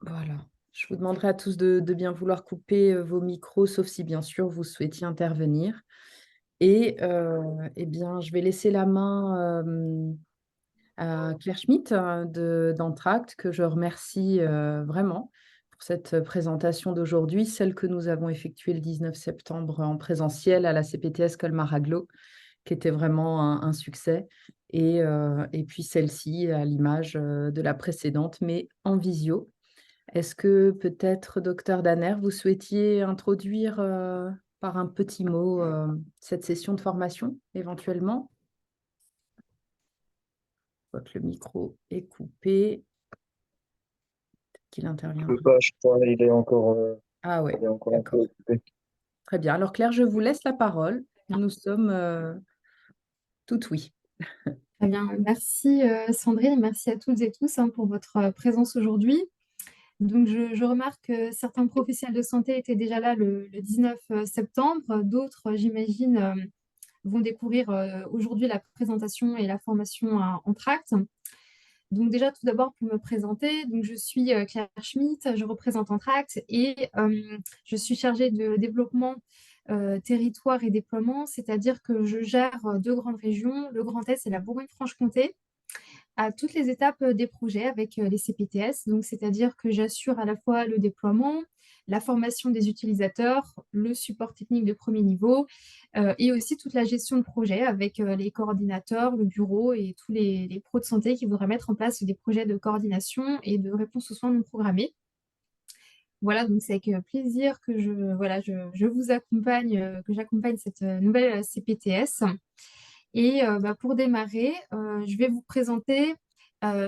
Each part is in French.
Voilà. Je vous demanderai à tous de bien vouloir couper vos micros, sauf si bien sûr vous souhaitiez intervenir. Eh bien, je vais laisser la main à Claire Schmitt d'Entracte, que je remercie vraiment pour cette présentation d'aujourd'hui, celle que nous avons effectuée le 19 septembre en présentiel à la CPTS Colmar-Aglo, qui était vraiment un succès. Et puis celle-ci à l'image de la précédente, mais en visio. Est-ce que peut-être, docteur Danner, vous souhaitiez introduire par un petit mot cette session de formation, éventuellement? Je vois que le micro est coupé, qu'il Je peux interviendra. pas, je crois, Ah il ouais, est encore un peu d'accord. occupé. Très bien. Alors Claire, je vous laisse la parole. Nous sommes tout oui. Très bien, merci Sandrine, et merci à toutes et tous pour votre présence aujourd'hui. Donc, je remarque que certains professionnels de santé étaient déjà là le 19 septembre, d'autres, j'imagine, vont découvrir aujourd'hui la présentation et la formation à Entracte. Donc déjà, tout d'abord, pour me présenter, donc je suis Claire Schmitt, je représente Entracte et je suis chargée de développement territoire et déploiement, c'est-à-dire que je gère deux grandes régions, le Grand Est et la Bourgogne-Franche-Comté, à toutes les étapes des projets avec les CPTS. Donc, c'est-à-dire que j'assure à la fois le déploiement, la formation des utilisateurs, le support technique de premier niveau et aussi toute la gestion de projet avec les coordinateurs, le bureau et tous les pros de santé qui voudraient mettre en place des projets de coordination et de réponse aux soins non programmés. Voilà, donc c'est avec plaisir que je vous accompagne, que j'accompagne cette nouvelle CPTS. Et pour démarrer, je vais vous présenter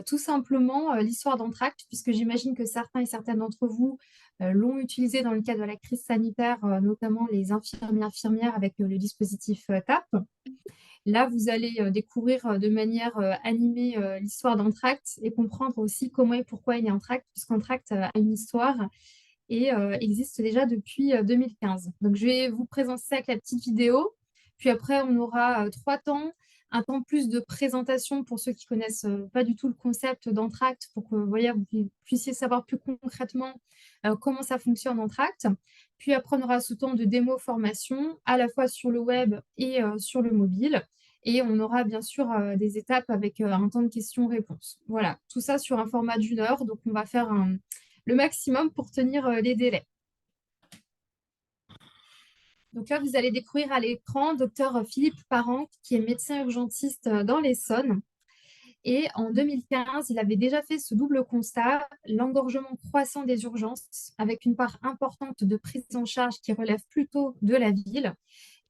tout simplement l'histoire d'Entracte, puisque j'imagine que certains et certaines d'entre vous l'ont utilisé dans le cadre de la crise sanitaire, notamment les infirmières avec le dispositif TAP. Là, vous allez découvrir de manière animée l'histoire d'Entracte et comprendre aussi comment et pourquoi il est Entracte, puisqu'Entracte a une histoire et existe déjà depuis 2015. Donc, je vais vous présenter ça avec la petite vidéo. Puis après, on aura 3 temps, un temps plus de présentation pour ceux qui connaissent pas du tout le concept d'Entracte, pour que vous puissiez savoir plus concrètement comment ça fonctionne Entracte. Puis après, on aura ce temps de démo formation, à la fois sur le web et sur le mobile. Et on aura bien sûr des étapes avec un temps de questions-réponses. Voilà, tout ça sur un format d'1 heure. Donc, on va faire le maximum pour tenir les délais. Donc là, vous allez découvrir à l'écran docteur Philippe Parent, qui est médecin urgentiste dans l'Essonne. Et en 2015, il avait déjà fait ce double constat, l'engorgement croissant des urgences, avec une part importante de prise en charge qui relève plutôt de la ville.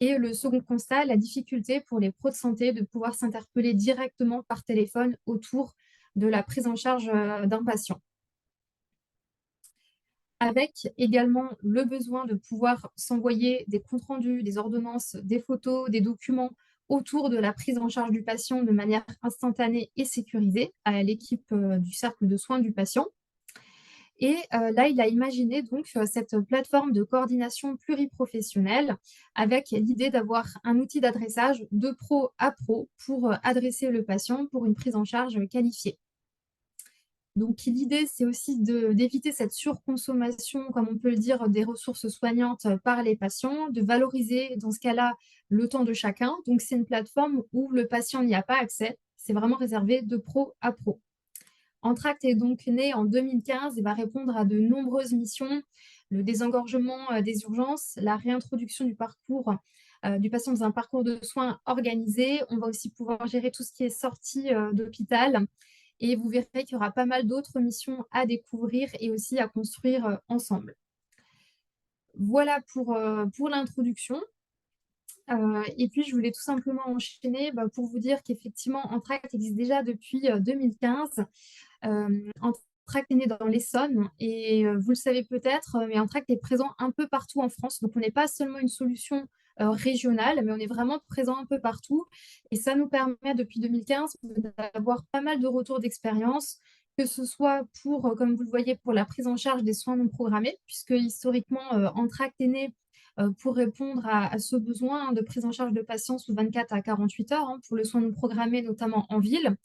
Et le second constat, la difficulté pour les pros de santé de pouvoir s'interpeller directement par téléphone autour de la prise en charge d'un patient, avec également le besoin de pouvoir s'envoyer des comptes rendus, des ordonnances, des photos, des documents autour de la prise en charge du patient de manière instantanée et sécurisée à l'équipe du cercle de soins du patient. Et là, il a imaginé donc cette plateforme de coordination pluriprofessionnelle avec l'idée d'avoir un outil d'adressage de pro à pro pour adresser le patient pour une prise en charge qualifiée. Donc, l'idée, c'est aussi d'éviter cette surconsommation, comme on peut le dire, des ressources soignantes par les patients, de valoriser, dans ce cas-là, le temps de chacun. Donc, c'est une plateforme où le patient n'y a pas accès. C'est vraiment réservé de pro à pro. Entracte est donc né en 2015 et va répondre à de nombreuses missions, le désengorgement des urgences, la réintroduction du parcours du patient dans un parcours de soins organisé. On va aussi pouvoir gérer tout ce qui est sortie d'hôpital. Et vous verrez qu'il y aura pas mal d'autres missions à découvrir et aussi à construire ensemble. Voilà pour l'introduction. Et puis, je voulais tout simplement enchaîner pour vous dire qu'effectivement, Entracte existe déjà depuis 2015. Entracte est né dans l'Essonne et vous le savez peut-être, mais Entracte est présent un peu partout en France. Donc, on n'est pas seulement une solution régionale, mais on est vraiment présent un peu partout. Et ça nous permet depuis 2015 d'avoir pas mal de retours d'expérience, que ce soit pour, comme vous le voyez, pour la prise en charge des soins non programmés, puisque historiquement, Entracte est né pour répondre à ce besoin de prise en charge de patients sous 24 à 48 heures pour le soin non programmé, notamment en ville.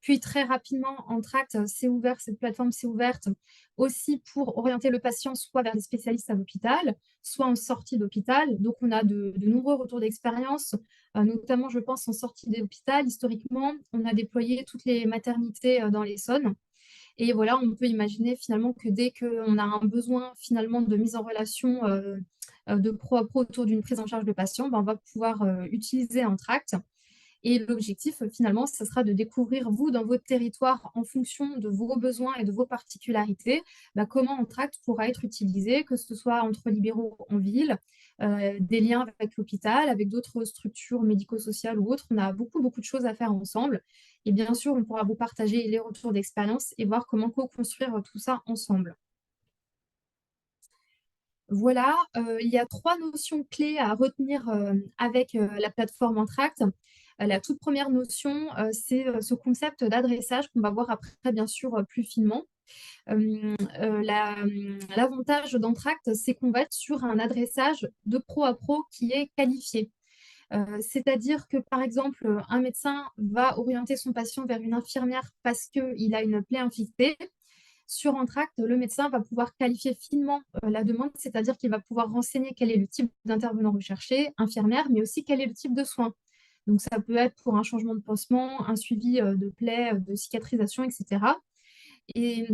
Puis très rapidement, Entracte s'est ouvert, cette plateforme s'est ouverte aussi pour orienter le patient soit vers des spécialistes à l'hôpital, soit en sortie d'hôpital. Donc, on a de nombreux retours d'expérience, notamment, je pense, en sortie d'hôpital. Historiquement, on a déployé toutes les maternités dans l'Essonne. Et voilà, on peut imaginer finalement que dès qu'on a un besoin finalement de mise en relation de pro à pro autour d'une prise en charge de patient, ben, on va pouvoir utiliser Entracte. Et l'objectif, finalement, ce sera de découvrir, vous, dans votre territoire, en fonction de vos besoins et de vos particularités, bah, comment Entracte pourra être utilisé, que ce soit entre libéraux en ville, des liens avec l'hôpital, avec d'autres structures médico-sociales ou autres. On a beaucoup, beaucoup de choses à faire ensemble. Et bien sûr, on pourra vous partager les retours d'expérience et voir comment co-construire tout ça ensemble. Voilà, il y a 3 notions clés à retenir, avec, la plateforme Entracte. La toute première notion, c'est, ce concept d'adressage qu'on va voir après bien sûr, plus finement. L'avantage d'Entracte, c'est qu'on va être sur un adressage de pro à pro qui est qualifié. C'est-à-dire que, par exemple, un médecin va orienter son patient vers une infirmière parce qu'il a une plaie infectée. Sur Entracte, le médecin va pouvoir qualifier finement la demande, c'est-à-dire qu'il va pouvoir renseigner quel est le type d'intervenant recherché, infirmière, mais aussi quel est le type de soin. Donc, ça peut être pour un changement de pansement, un suivi de plaie, de cicatrisation, etc. Et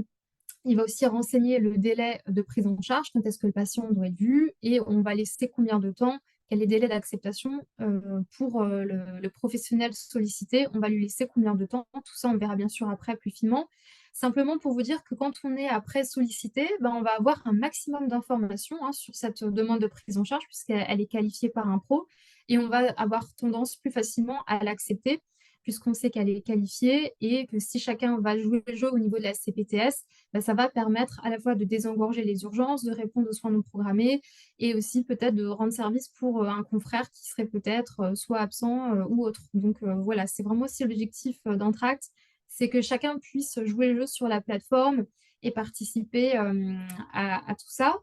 il va aussi renseigner le délai de prise en charge, quand est-ce que le patient doit être vu, et on va laisser combien de temps, quel est le délai d'acceptation pour le professionnel sollicité, on va lui laisser combien de temps, tout ça on verra bien sûr après plus finement. Simplement pour vous dire que quand on est après sollicité, ben, on va avoir un maximum d'informations sur cette demande de prise en charge, puisqu'elle est qualifiée par un pro, et on va avoir tendance plus facilement à l'accepter, puisqu'on sait qu'elle est qualifiée, et que si chacun va jouer le jeu au niveau de la CPTS, bah, ça va permettre à la fois de désengorger les urgences, de répondre aux soins non programmés et aussi peut-être de rendre service pour un confrère qui serait peut-être soit absent ou autre. Donc voilà, c'est vraiment aussi l'objectif d'Entracte, c'est que chacun puisse jouer le jeu sur la plateforme et participer à tout ça.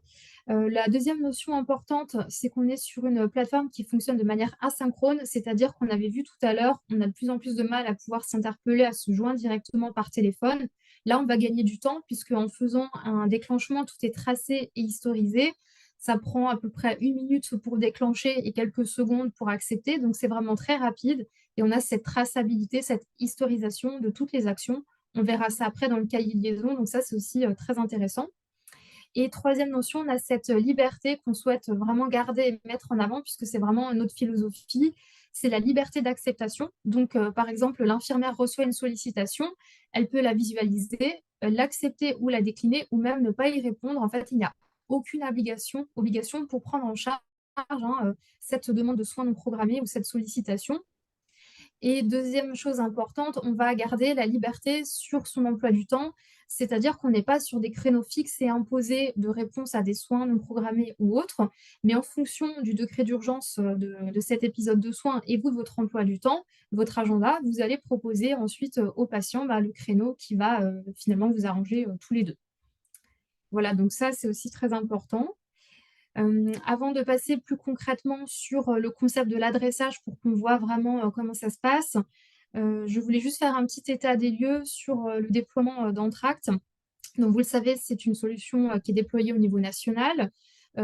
La deuxième notion importante, c'est qu'on est sur une plateforme qui fonctionne de manière asynchrone, c'est-à-dire qu'on avait vu tout à l'heure, on a de plus en plus de mal à pouvoir s'interpeller, à se joindre directement par téléphone. Là, on va gagner du temps puisque en faisant un déclenchement, tout est tracé et historisé. Ça prend à peu près 1 minute pour déclencher et quelques secondes pour accepter. Donc, c'est vraiment très rapide. Et on a cette traçabilité, cette historisation de toutes les actions. On verra ça après dans le cahier de liaison. Donc, ça, c'est aussi très intéressant. Et troisième notion, on a cette liberté qu'on souhaite vraiment garder et mettre en avant, puisque c'est vraiment notre philosophie, c'est la liberté d'acceptation. Donc, par exemple, l'infirmière reçoit une sollicitation, elle peut la visualiser, l'accepter ou la décliner, ou même ne pas y répondre. En fait, il n'y a aucune obligation pour prendre en charge cette demande de soins non programmés ou cette sollicitation. Et deuxième chose importante, on va garder la liberté sur son emploi du temps, c'est-à-dire qu'on n'est pas sur des créneaux fixes et imposés de réponse à des soins non programmés ou autres, mais en fonction du degré d'urgence de cet épisode de soins et vous de votre emploi du temps, votre agenda, vous allez proposer ensuite au patient le créneau qui va finalement vous arranger tous les deux. Voilà, donc ça c'est aussi très important. Avant de passer plus concrètement sur le concept de l'adressage pour qu'on voit vraiment comment ça se passe, je voulais juste faire un petit état des lieux sur le déploiement d'Entracte. Donc, vous le savez, c'est une solution qui est déployée au niveau national.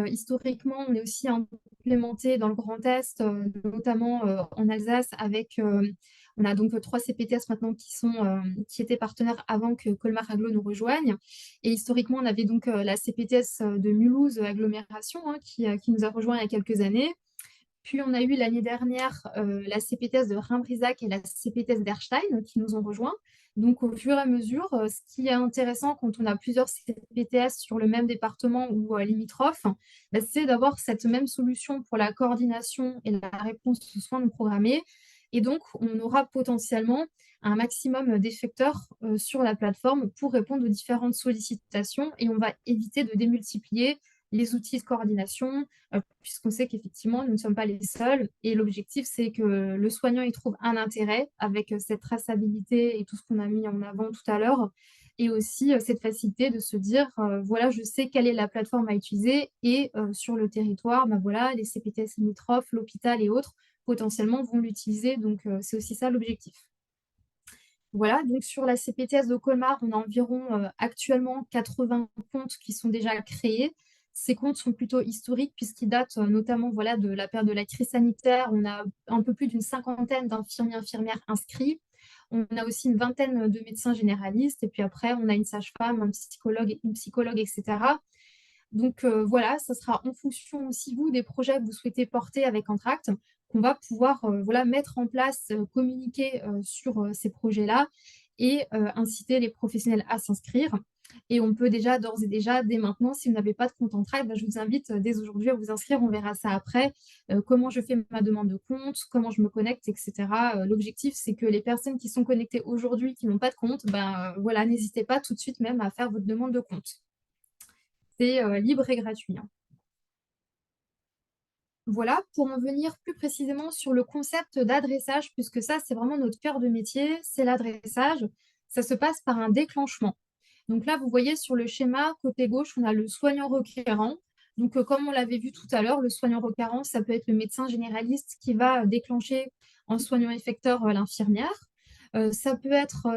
Historiquement, on est aussi implémenté dans le Grand Est, notamment en Alsace, avec on a donc 3 CPTS maintenant qui étaient partenaires avant que Colmar Agglo nous rejoigne. Et historiquement, on avait donc la CPTS de Mulhouse Agglomération qui nous a rejoint il y a quelques années. Puis on a eu l'année dernière la CPTS de Rhin-Brisac et la CPTS d'Erstein qui nous ont rejoints. Donc au fur et à mesure, ce qui est intéressant quand on a plusieurs CPTS sur le même département ou limitrophes, c'est d'avoir cette même solution pour la coordination et la réponse aux soins non programmés. Et donc on aura potentiellement un maximum d'effecteurs sur la plateforme pour répondre aux différentes sollicitations et on va éviter de démultiplier les outils de coordination, puisqu'on sait qu'effectivement, nous ne sommes pas les seuls. Et l'objectif, c'est que le soignant y trouve un intérêt avec cette traçabilité et tout ce qu'on a mis en avant tout à l'heure. Et aussi cette facilité de se dire, voilà, je sais quelle est la plateforme à utiliser. Et sur le territoire, voilà, les CPTS limitrophes, l'hôpital et autres, potentiellement, vont l'utiliser. Donc, c'est aussi ça l'objectif. Voilà, donc sur la CPTS de Colmar, on a environ actuellement 80 comptes qui sont déjà créés. Ces comptes sont plutôt historiques puisqu'ils datent notamment voilà, de la période de la crise sanitaire. On a un peu plus d'une cinquantaine d'infirmiers et infirmières inscrits. On a aussi une vingtaine de médecins généralistes. Et puis après, on a une sage-femme, un psychologue, une psychologue, etc. Donc voilà, ça sera en fonction aussi, vous, des projets que vous souhaitez porter avec Entracte, qu'on va pouvoir voilà, mettre en place, communiquer sur ces projets-là et inciter les professionnels à s'inscrire. Et on peut déjà, d'ores et déjà, dès maintenant, si vous n'avez pas de compte Entracte, je vous invite dès aujourd'hui à vous inscrire. On verra ça après. Comment je fais ma demande de compte, comment je me connecte, etc. L'objectif, c'est que les personnes qui sont connectées aujourd'hui, qui n'ont pas de compte, voilà, n'hésitez pas tout de suite même à faire votre demande de compte. C'est libre et gratuit, hein. Voilà, pour en venir plus précisément sur le concept d'adressage, puisque ça, c'est vraiment notre cœur de métier, c'est l'adressage. Ça se passe par un déclenchement. Donc là, vous voyez sur le schéma, côté gauche, on a le soignant requérant. Donc, comme on l'avait vu tout à l'heure, le soignant requérant, ça peut être le médecin généraliste qui va déclencher en soignant effecteur l'infirmière. Ça peut être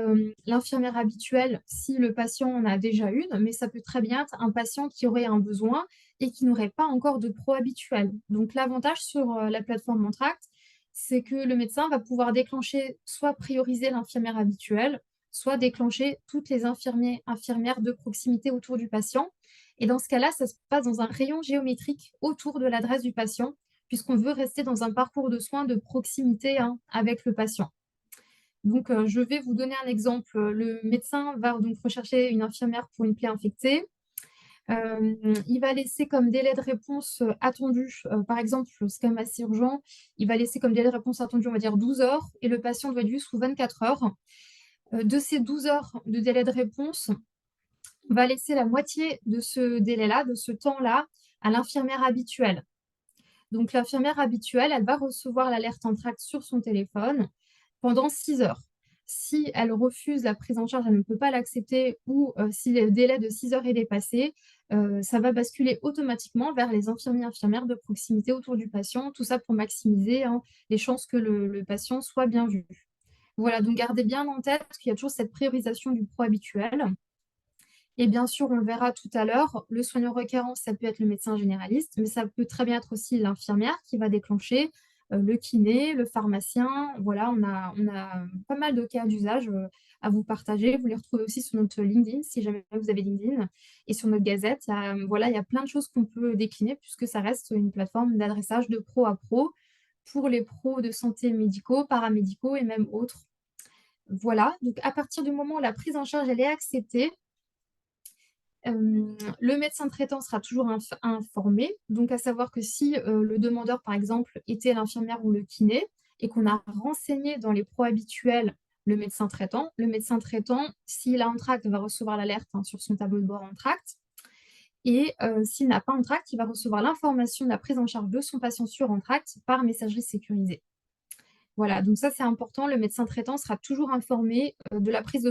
l'infirmière habituelle si le patient en a déjà une, mais ça peut très bien être un patient qui aurait un besoin et qui n'aurait pas encore de pro habituel. Donc l'avantage sur la plateforme Montract, c'est que le médecin va pouvoir déclencher, soit prioriser l'infirmière habituelle, soit déclencher toutes les infirmières de proximité autour du patient. Et dans ce cas-là, ça se passe dans un rayon géométrique autour de l'adresse du patient, puisqu'on veut rester dans un parcours de soins de proximité avec le patient. Donc, je vais vous donner un exemple. Le médecin va donc rechercher une infirmière pour une plaie infectée. Il va laisser comme délai de réponse attendu, par exemple, c'est quand même assez urgent, il va laisser comme délai de réponse attendu, on va dire 12 heures, et le patient doit être vu sous 24 heures. De ces 12 heures de délai de réponse, on va laisser la moitié de ce délai-là, de ce temps-là, à l'infirmière habituelle. Donc, l'infirmière habituelle, elle va recevoir l'alerte Entracte sur son téléphone pendant 6 heures. Si elle refuse la prise en charge, elle ne peut pas l'accepter ou si le délai de 6 heures est dépassé, ça va basculer automatiquement vers les infirmiers et infirmières de proximité autour du patient, tout ça pour maximiser les chances que le patient soit bien vu. Voilà, donc gardez bien en tête qu'il y a toujours cette priorisation du pro habituel. Et bien sûr, on le verra tout à l'heure, le soignant requérant, ça peut être le médecin généraliste, mais ça peut très bien être aussi l'infirmière qui va déclencher, le kiné, le pharmacien. Voilà, on a pas mal de cas d'usage à vous partager. Vous les retrouvez aussi sur notre LinkedIn, si jamais vous avez LinkedIn, et sur notre gazette. Voilà, il y a plein de choses qu'on peut décliner puisque ça reste une plateforme d'adressage de pro à pro pour les pros de santé médicaux, paramédicaux et même autres. Voilà, donc à partir du moment où la prise en charge elle est acceptée, le médecin traitant sera toujours informé, donc à savoir que si le demandeur, par exemple, était l'infirmière ou le kiné, et qu'on a renseigné dans les pros habituels le médecin traitant, s'il a Entracte, va recevoir l'alerte sur son tableau de bord Entracte, et s'il n'a pas Entracte, il va recevoir l'information de la prise en charge de son patient sur Entracte par messagerie sécurisée. Voilà, donc ça c'est important. Le médecin traitant sera toujours informé de la prise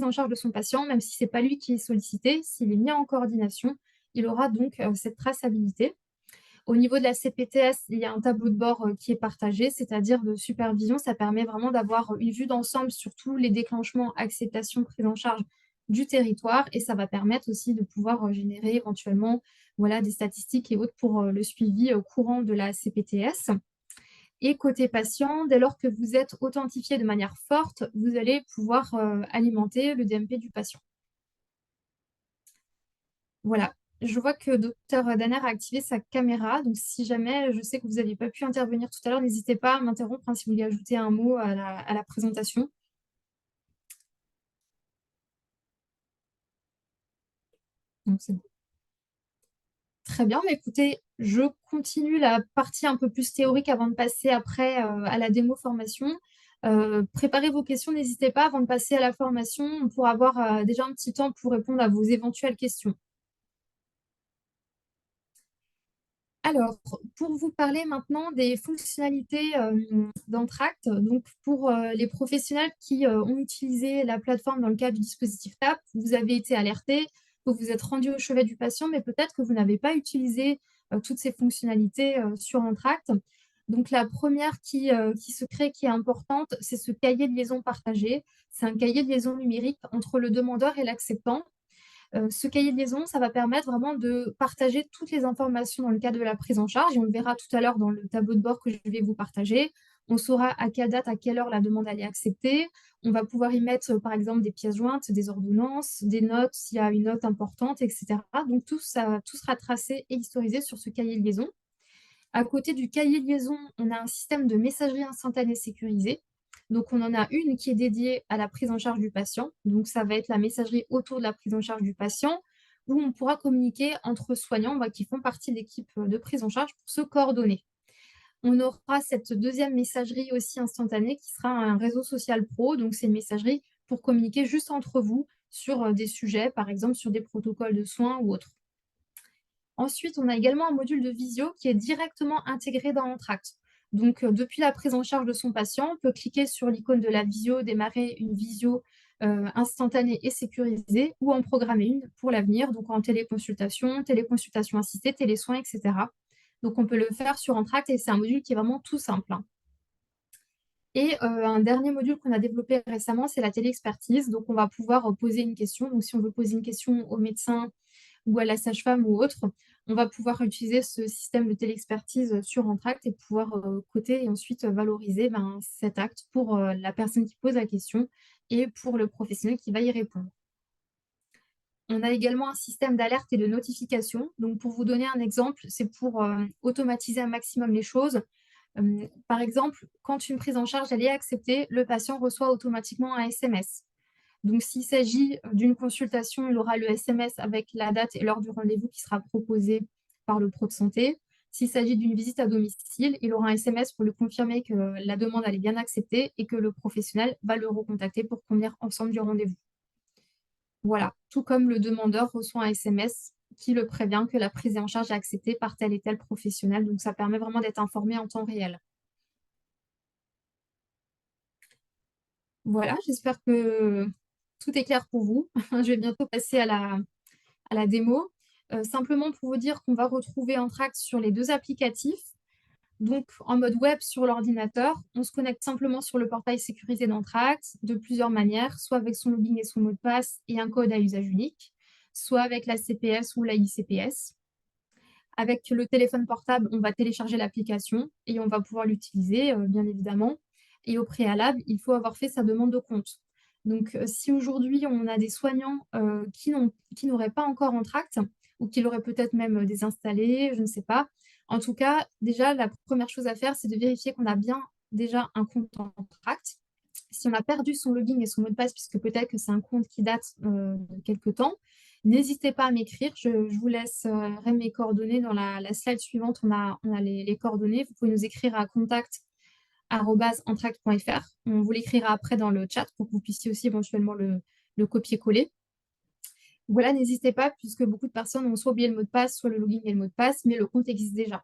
en charge de son patient, même si ce n'est pas lui qui est sollicité. S'il est mis en coordination, il aura donc cette traçabilité. Au niveau de la CPTS, il y a un tableau de bord qui est partagé, c'est-à-dire de supervision. Ça permet vraiment d'avoir une vue d'ensemble sur tous les déclenchements, acceptation, prise en charge du territoire, et ça va permettre aussi de pouvoir générer éventuellement voilà, des statistiques et autres pour le suivi courant de la CPTS. Et côté patient, dès lors que vous êtes authentifié de manière forte, vous allez pouvoir alimenter le DMP du patient. Voilà. Je vois que Dr Danner a activé sa caméra. Donc, si jamais je sais que vous n'aviez pas pu intervenir tout à l'heure, n'hésitez pas à m'interrompre si vous voulez ajouter un mot à la présentation. Donc, c'est bon. Très bien. Mais écoutez, je continue la partie un peu plus théorique avant de passer après à la démo formation. Préparez vos questions, n'hésitez pas avant de passer à la formation. On pourra avoir déjà un petit temps pour répondre à vos éventuelles questions. Alors, pour vous parler maintenant des fonctionnalités d'Entracte, donc pour les professionnels qui ont utilisé la plateforme dans le cadre du dispositif TAP, vous avez été alerté, vous vous êtes rendu au chevet du patient, mais peut-être que vous n'avez pas utilisé toutes ces fonctionnalités sur Entracte. Donc, la première qui se crée, qui est importante, c'est ce cahier de liaison partagé. C'est un cahier de liaison numérique entre le demandeur et l'acceptant. Ce cahier de liaison, ça va permettre vraiment de partager toutes les informations dans le cadre de la prise en charge et on le verra tout à l'heure dans le tableau de bord que je vais vous partager. On saura à quelle date, à quelle heure la demande elle est acceptée. On va pouvoir y mettre, par exemple, des pièces jointes, des ordonnances, des notes s'il y a une note importante, etc. Donc tout ça, tout sera tracé et historisé sur ce cahier de liaison. À côté du cahier de liaison, on a un système de messagerie instantanée sécurisée. Donc, on en a une qui est dédiée à la prise en charge du patient. Donc, ça va être la messagerie autour de la prise en charge du patient, où on pourra communiquer entre soignants qui font partie de l'équipe de prise en charge pour se coordonner. On aura cette deuxième messagerie aussi instantanée qui sera un réseau social pro. Donc, c'est une messagerie pour communiquer juste entre vous sur des sujets, par exemple sur des protocoles de soins ou autres. Ensuite, on a également un module de visio qui est directement intégré dans Entracte. Donc, depuis la prise en charge de son patient, on peut cliquer sur l'icône de la visio, démarrer une visio instantanée et sécurisée ou en programmer une pour l'avenir, donc en téléconsultation, téléconsultation assistée, télésoins, etc. Donc, on peut le faire sur Entracte et c'est un module qui est vraiment tout simple, hein. Et un dernier module qu'on a développé récemment, c'est la téléexpertise. Donc, on va pouvoir poser une question. Donc, si on veut poser une question au médecin ou à la sage-femme ou autre, on va pouvoir utiliser ce système de téléexpertise sur Entracte et pouvoir coter et ensuite valoriser cet acte pour la personne qui pose la question et pour le professionnel qui va y répondre. On a également un système d'alerte et de notification. Donc, pour vous donner un exemple, c'est pour automatiser un maximum les choses. Par exemple, quand une prise en charge elle est acceptée, le patient reçoit automatiquement un SMS. Donc, s'il s'agit d'une consultation, il aura le SMS avec la date et l'heure du rendez-vous qui sera proposé par le pro de santé. S'il s'agit d'une visite à domicile, il aura un SMS pour lui confirmer que la demande elle est bien acceptée et que le professionnel va le recontacter pour convenir ensemble du rendez-vous. Voilà, tout comme le demandeur reçoit un SMS qui le prévient que la prise en charge est acceptée par tel et tel professionnel. Donc, ça permet vraiment d'être informé en temps réel. Voilà, j'espère que tout est clair pour vous. Je vais bientôt passer à la démo. Simplement pour vous dire qu'on va retrouver Entracte sur les deux applicatifs. Donc, en mode web sur l'ordinateur, on se connecte simplement sur le portail sécurisé d'Entracte de plusieurs manières, soit avec son login et son mot de passe et un code à usage unique, soit avec la CPS ou la ICPS. Avec le téléphone portable, on va télécharger l'application et on va pouvoir l'utiliser, bien évidemment. Et au préalable, il faut avoir fait sa demande de compte. Donc, si aujourd'hui on a des soignants qui n'auraient pas encore Entracte ou qui l'auraient peut-être même désinstallé, je ne sais pas. En tout cas, déjà, la première chose à faire, c'est de vérifier qu'on a bien déjà un compte Entracte. Si on a perdu son login et son mot de passe, puisque peut-être que c'est un compte qui date de quelque temps, n'hésitez pas à m'écrire. Je vous laisserai mes coordonnées dans la slide suivante. On a les coordonnées. Vous pouvez nous écrire à contact@entracte.fr. On vous l'écrira après dans le chat pour que vous puissiez aussi éventuellement le copier-coller. Voilà, n'hésitez pas, puisque beaucoup de personnes ont soit oublié le mot de passe, soit le login et le mot de passe, mais le compte existe déjà.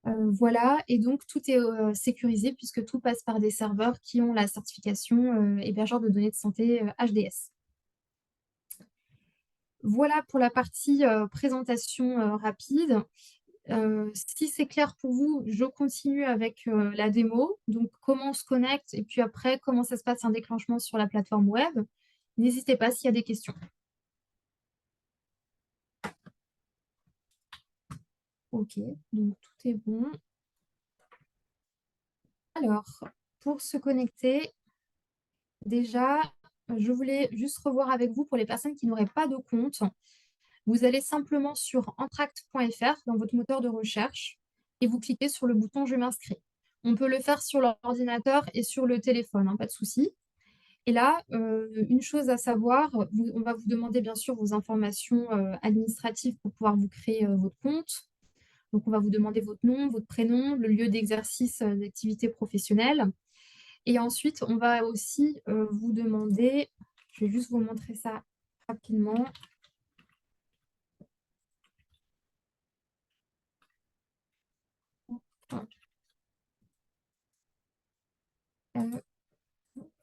Voilà, et donc tout est sécurisé puisque tout passe par des serveurs qui ont la certification hébergeur de données de santé HDS. Voilà pour la partie présentation rapide. Si c'est clair pour vous, je continue avec la démo. Donc, comment on se connecte et puis après, comment ça se passe un déclenchement sur la plateforme web. N'hésitez pas s'il y a des questions. Ok, donc tout est bon. Alors, pour se connecter, déjà, je voulais juste revoir avec vous pour les personnes qui n'auraient pas de compte. Vous allez simplement sur entracte.fr dans votre moteur de recherche et vous cliquez sur le bouton Je m'inscris. On peut le faire sur l'ordinateur et sur le téléphone, hein, pas de souci. Et là, une chose à savoir, on va vous demander bien sûr vos informations administratives pour pouvoir vous créer votre compte. Donc, on va vous demander votre nom, votre prénom, le lieu d'exercice d'activité professionnelle. Et ensuite, on va aussi vous demander, je vais juste vous montrer ça rapidement.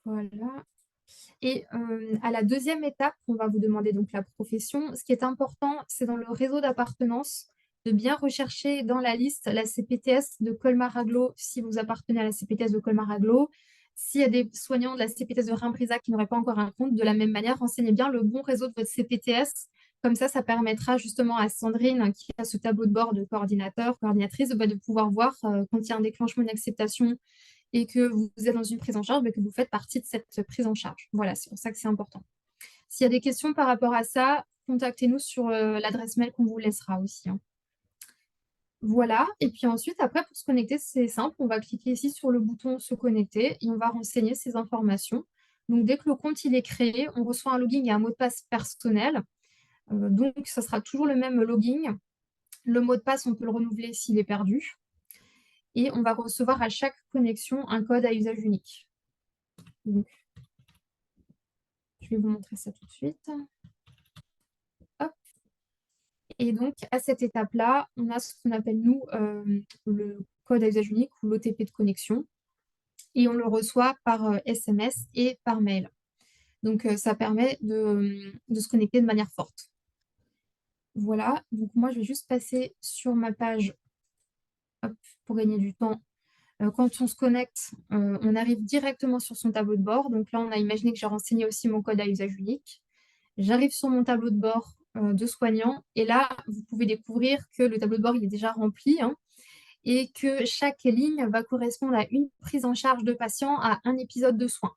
Voilà. Et à la deuxième étape, on va vous demander donc la profession. Ce qui est important, c'est dans le réseau d'appartenance, de bien rechercher dans la liste la CPTS de Colmar-Aglo si vous appartenez à la CPTS de Colmar-Aglo. S'il y a des soignants de la CPTS de Reims-Brisach qui n'auraient pas encore un compte, de la même manière, renseignez bien le bon réseau de votre CPTS. Comme ça permettra justement à Sandrine, qui a ce tableau de bord de coordinateur, coordinatrice, de pouvoir voir quand il y a un déclenchement, une acceptation et que vous êtes dans une prise en charge, que vous faites partie de cette prise en charge. Voilà, c'est pour ça que c'est important. S'il y a des questions par rapport à ça, contactez-nous sur l'adresse mail qu'on vous laissera aussi, hein. Voilà, et puis ensuite, après, pour se connecter, c'est simple, on va cliquer ici sur le bouton se connecter et on va renseigner ces informations. Donc, dès que le compte il est créé, on reçoit un login et un mot de passe personnel. Donc, ça sera toujours le même login. Le mot de passe, on peut le renouveler s'il est perdu. Et on va recevoir à chaque connexion un code à usage unique. Donc, je vais vous montrer ça tout de suite. Hop. Et donc, à cette étape-là, on a ce qu'on appelle, nous, le code à usage unique ou l'OTP de connexion. Et on le reçoit par SMS et par mail. Donc, ça permet de se connecter de manière forte. Voilà, donc moi, je vais juste passer sur ma page pour gagner du temps. Quand on se connecte, on arrive directement sur son tableau de bord. Donc là, on a imaginé que j'ai renseigné aussi mon code à usage unique. J'arrive sur mon tableau de bord de soignant et là, vous pouvez découvrir que le tableau de bord il est déjà rempli, hein, et que chaque ligne va correspondre à une prise en charge de patient, à un épisode de soins.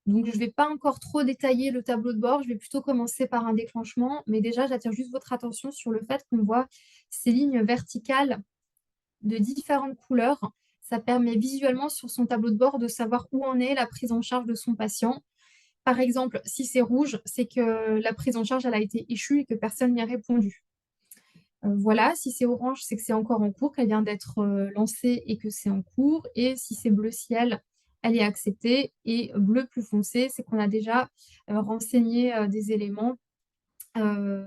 Donc, je ne vais pas encore trop détailler le tableau de bord, je vais plutôt commencer par un déclenchement, mais déjà, j'attire juste votre attention sur le fait qu'on voit ces lignes verticales de différentes couleurs. Ça permet visuellement sur son tableau de bord de savoir où en est la prise en charge de son patient. Par exemple, si c'est rouge, c'est que la prise en charge elle a été échue et que personne n'y a répondu. Voilà, si c'est orange, c'est que c'est encore en cours, qu'elle vient d'être lancée et que c'est en cours. Et si c'est bleu ciel, elle est acceptée. Et bleu plus foncé, c'est qu'on a déjà renseigné des éléments euh,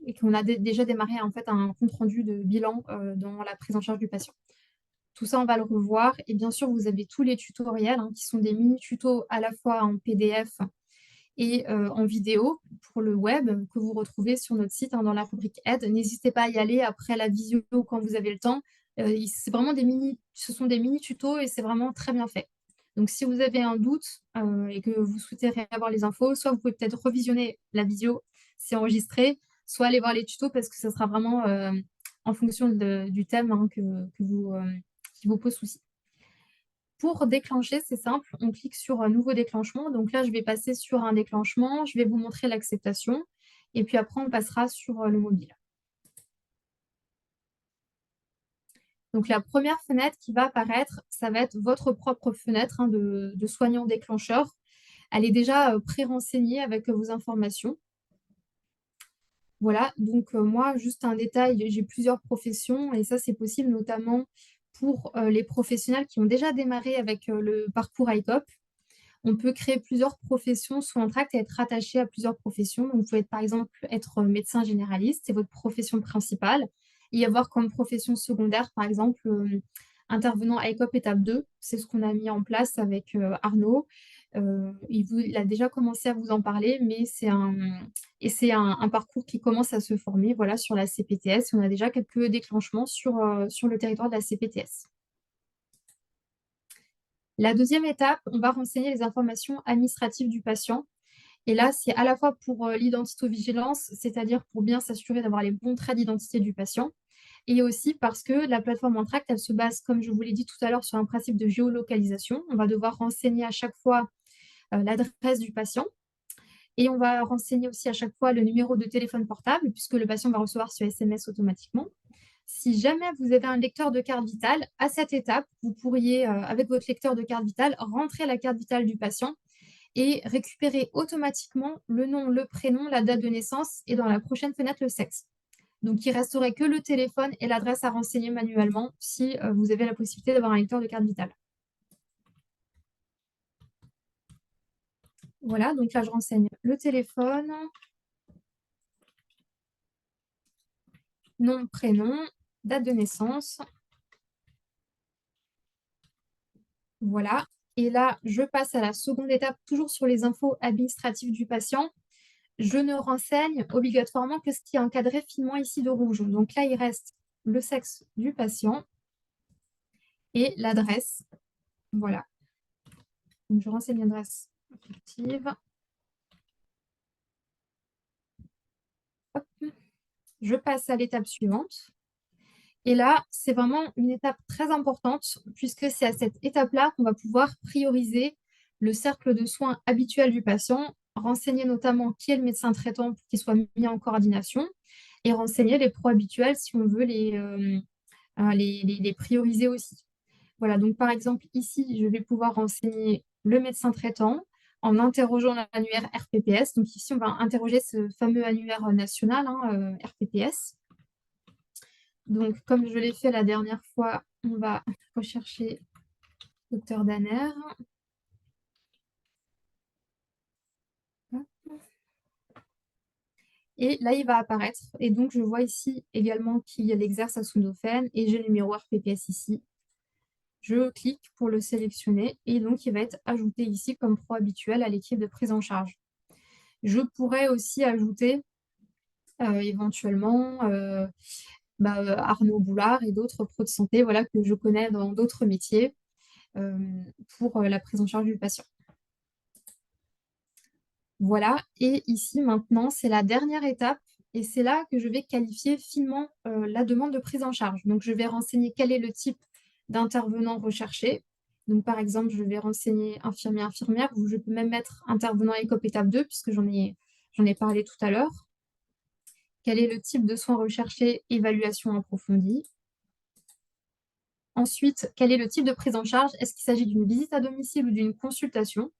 et qu'on a déjà démarré en fait un compte rendu de bilan dans la prise en charge du patient. Tout ça, on va le revoir. Et bien sûr, vous avez tous les tutoriels hein, qui sont des mini-tutos à la fois en PDF et en vidéo pour le web que vous retrouvez sur notre site hein, dans la rubrique aide. N'hésitez pas à y aller après la visio quand vous avez le temps. C'est vraiment ce sont des mini tutos et c'est vraiment très bien fait. Donc si vous avez un doute et que vous souhaitez avoir les infos, soit vous pouvez peut-être revisionner la visio, c'est enregistré, soit aller voir les tutos parce que ça sera vraiment en fonction du thème hein, qui vous pose souci. Pour déclencher, c'est simple, on clique sur un nouveau déclenchement. Donc là, je vais passer sur un déclenchement, je vais vous montrer l'acceptation et puis après, on passera sur le mobile. Donc la première fenêtre qui va apparaître, ça va être votre propre fenêtre hein, de soignant déclencheur. Elle est déjà pré-renseignée avec vos informations. Voilà, donc moi, juste un détail, j'ai plusieurs professions et ça, c'est possible notamment pour les professionnels qui ont déjà démarré avec le parcours ICOP. On peut créer plusieurs professions sous Entracte et être rattaché à plusieurs professions. Donc, vous pouvez par exemple être médecin généraliste, c'est votre profession principale. Et y avoir comme profession secondaire, par exemple, intervenant à ECOP étape 2. C'est ce qu'on a mis en place avec Arnaud. Il a déjà commencé à vous en parler, mais c'est un parcours qui commence à se former voilà, sur la CPTS. On a déjà quelques déclenchements sur le territoire de la CPTS. La deuxième étape, on va renseigner les informations administratives du patient. Et là, c'est à la fois pour l'identitovigilance, c'est-à-dire pour bien s'assurer d'avoir les bons traits d'identité du patient, et aussi parce que la plateforme Entracte, elle se base, comme je vous l'ai dit tout à l'heure, sur un principe de géolocalisation. On va devoir renseigner à chaque fois l'adresse du patient, et on va renseigner aussi à chaque fois le numéro de téléphone portable, puisque le patient va recevoir ce SMS automatiquement. Si jamais vous avez un lecteur de carte vitale, à cette étape, vous pourriez, avec votre lecteur de carte vitale, rentrer la carte vitale du patient et récupérer automatiquement le nom, le prénom, la date de naissance et dans la prochaine fenêtre, le sexe. Donc, il ne resterait que le téléphone et l'adresse à renseigner manuellement si vous avez la possibilité d'avoir un lecteur de carte vitale. Voilà, donc là, je renseigne le téléphone, nom, prénom, date de naissance. Voilà. Et là, je passe à la seconde étape, toujours sur les infos administratives du patient. Je ne renseigne obligatoirement que ce qui est encadré finement ici de rouge. Donc là, il reste le sexe du patient et l'adresse. Voilà. Donc, je renseigne l'adresse effective. Hop. Je passe à l'étape suivante. Et là, c'est vraiment une étape très importante puisque c'est à cette étape-là qu'on va pouvoir prioriser le cercle de soins habituel du patient, renseigner notamment qui est le médecin traitant pour qu'il soit mis en coordination et renseigner les pros habituels si on veut les prioriser aussi. Voilà, donc par exemple, ici, je vais pouvoir renseigner le médecin traitant en interrogeant l'annuaire RPPS. Donc ici, on va interroger ce fameux annuaire national, RPPS. Donc, comme je l'ai fait la dernière fois, on va rechercher Dr Danner. Et là, il va apparaître. Et donc, je vois ici également qu'il exerce à Sondophène et j'ai le numéro RPPS ici. Je clique pour le sélectionner et donc, il va être ajouté ici comme pro habituel à l'équipe de prise en charge. Je pourrais aussi ajouter éventuellement Arnaud Boulard et d'autres pros de santé voilà, que je connais dans d'autres métiers pour la prise en charge du patient. Voilà, et ici maintenant, c'est la dernière étape et c'est là que je vais qualifier finement la demande de prise en charge. Donc, je vais renseigner quel est le type d'intervenant recherché. Donc, par exemple, je vais renseigner infirmier, infirmière, ou je peux même mettre intervenant ECOP étape 2, puisque j'en ai parlé tout à l'heure. Quel est le type de soins recherchés, évaluation approfondie. Ensuite, quel est le type de prise en charge? Est-ce qu'il s'agit d'une visite à domicile ou d'une consultation?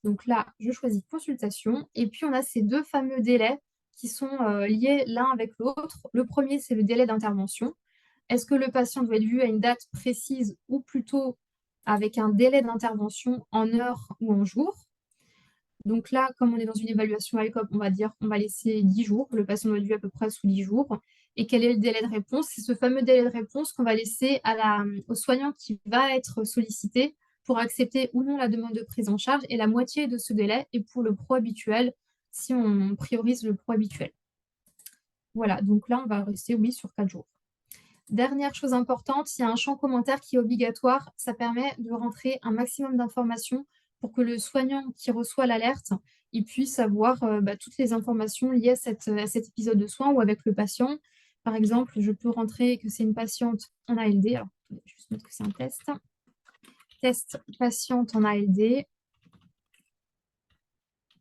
Donc là, je choisis consultation. Et puis, on a ces deux fameux délais qui sont liés l'un avec l'autre. Le premier, c'est le délai d'intervention. Est-ce que le patient doit être vu à une date précise ou plutôt avec un délai d'intervention en heures ou en jours? Donc là, comme on est dans une évaluation ALCOP, on va laisser 10 jours. Le patient doit être vu à peu près sous 10 jours. Et quel est le délai de réponse? C'est ce fameux délai de réponse qu'on va laisser au soignant qui va être sollicité pour accepter ou non la demande de prise en charge. Et la moitié de ce délai est pour le pro habituel, si on priorise le pro habituel. Voilà, donc là, on va rester, oui, sur 4 jours. Dernière chose importante, il y a un champ commentaire qui est obligatoire. Ça permet de rentrer un maximum d'informations pour que le soignant qui reçoit l'alerte, il puisse avoir toutes les informations liées à cet épisode de soins ou avec le patient. Par exemple, je peux rentrer que c'est une patiente en ALD. Alors, je vais juste mettre que c'est un test. Test patiente en ALD.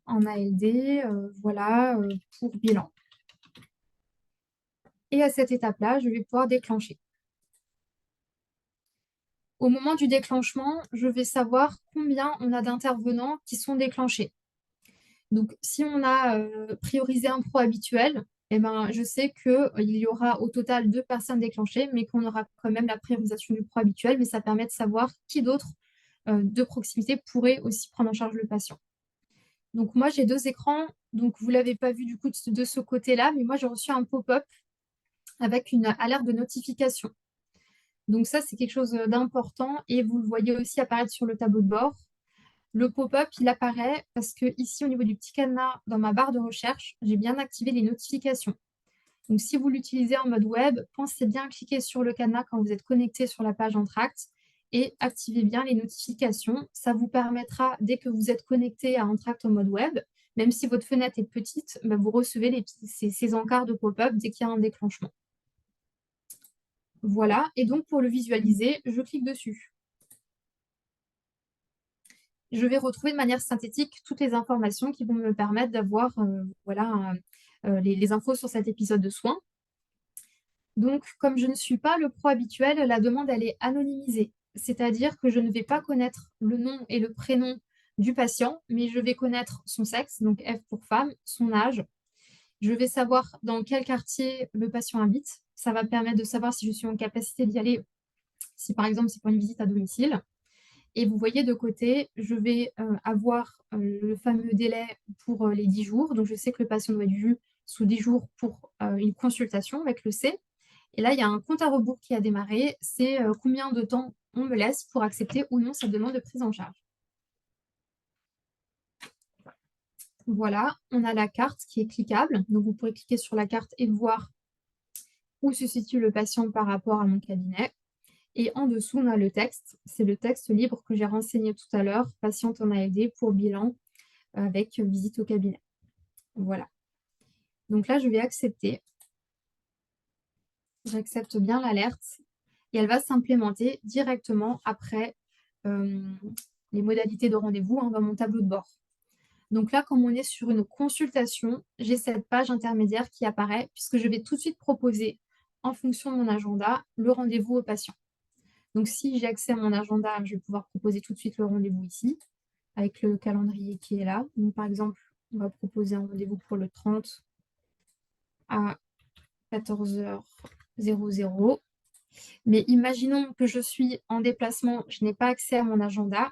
En ALD, voilà, pour bilan. Et à cette étape-là, je vais pouvoir déclencher. Au moment du déclenchement, je vais savoir combien on a d'intervenants qui sont déclenchés. Donc, si on a priorisé un pro habituel, eh ben, je sais qu'il y aura au total 2 personnes déclenchées, mais qu'on aura quand même la priorisation du pro habituel, mais ça permet de savoir qui d'autre de proximité pourrait aussi prendre en charge le patient. Donc, moi, j'ai 2 écrans. Donc, vous ne l'avez pas vu du coup de ce côté-là, mais moi, j'ai reçu un pop-up avec une alerte de notification. Donc ça, c'est quelque chose d'important et vous le voyez aussi apparaître sur le tableau de bord. Le pop-up, il apparaît parce que ici, au niveau du petit cadenas, dans ma barre de recherche, j'ai bien activé les notifications. Donc, si vous l'utilisez en mode web, pensez bien à cliquer sur le cadenas quand vous êtes connecté sur la page Entracte et activez bien les notifications. Ça vous permettra, dès que vous êtes connecté à Entracte en mode web, même si votre fenêtre est petite, vous recevez ces encarts de pop-up dès qu'il y a un déclenchement. Voilà, et donc pour le visualiser, je clique dessus. Je vais retrouver de manière synthétique toutes les informations qui vont me permettre d'avoir les infos sur cet épisode de soins. Donc, comme je ne suis pas le pro habituel, la demande, elle est anonymisée. C'est-à-dire que je ne vais pas connaître le nom et le prénom du patient, mais je vais connaître son sexe, donc F pour femme, son âge. Je vais savoir dans quel quartier le patient habite. Ça va me permettre de savoir si je suis en capacité d'y aller, si par exemple c'est pour une visite à domicile. Et vous voyez de côté, je vais avoir le fameux délai pour les 10 jours. Donc, je sais que le patient doit être vu sous 10 jours pour une consultation avec le C. Et là, il y a un compte à rebours qui a démarré. C'est combien de temps on me laisse pour accepter ou non sa demande de prise en charge. Voilà, on a la carte qui est cliquable. Donc, vous pourrez cliquer sur la carte et voir où se situe le patient par rapport à mon cabinet. Et en dessous, on a le texte. C'est le texte libre que j'ai renseigné tout à l'heure, patiente en ALD pour bilan avec visite au cabinet. Voilà. Donc là, je vais accepter. J'accepte bien l'alerte et elle va s'implémenter directement après les modalités de rendez-vous dans mon tableau de bord. Donc là, comme on est sur une consultation, j'ai cette page intermédiaire qui apparaît puisque je vais tout de suite proposer, en fonction de mon agenda, le rendez-vous au patient. Donc si j'ai accès à mon agenda, je vais pouvoir proposer tout de suite le rendez-vous ici, avec le calendrier qui est là. Donc par exemple, on va proposer un rendez-vous pour le 30 à 14h00. Mais imaginons que je suis en déplacement, je n'ai pas accès à mon agenda.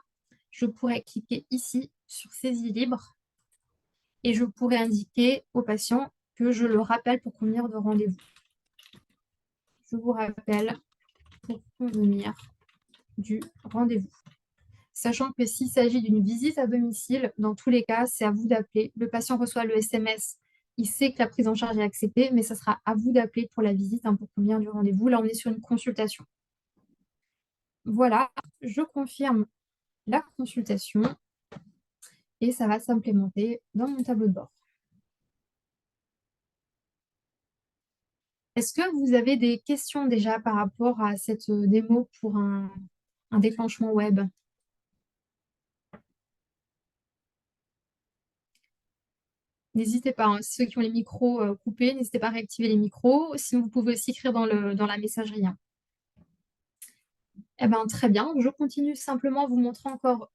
Je pourrais cliquer ici sur saisie libre et je pourrais indiquer au patient que je le rappelle pour convenir de rendez-vous. Je vous rappelle pour convenir du rendez-vous. Sachant que s'il s'agit d'une visite à domicile, dans tous les cas, c'est à vous d'appeler. Le patient reçoit le SMS, il sait que la prise en charge est acceptée, mais ça sera à vous d'appeler pour la visite pour convenir du rendez-vous. Là, on est sur une consultation. Voilà, je confirme la consultation et ça va s'implémenter dans mon tableau de bord. Est-ce que vous avez des questions déjà par rapport à cette démo pour un déclenchement web? N'hésitez pas, ceux qui ont les micros coupés, n'hésitez pas à réactiver les micros. Sinon, vous pouvez aussi écrire dans la messagerie. Eh bien, très bien. Je continue simplement en vous montrant encore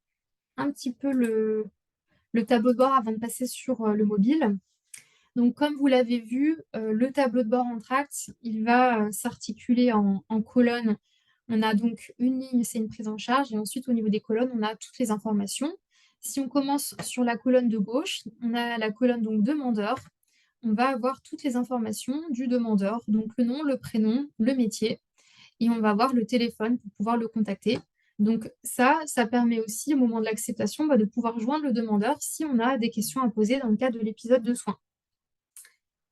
un petit peu le tableau de bord avant de passer sur le mobile. Donc, comme vous l'avez vu, le tableau de bord Entracte, il va s'articuler en colonnes. On a donc une ligne, c'est une prise en charge, et ensuite au niveau des colonnes, on a toutes les informations. Si on commence sur la colonne de gauche, on a la colonne donc demandeur. On va avoir toutes les informations du demandeur, donc le nom, le prénom, le métier, et on va avoir le téléphone pour pouvoir le contacter. Donc ça permet aussi au moment de l'acceptation de pouvoir joindre le demandeur si on a des questions à poser dans le cadre de l'épisode de soins.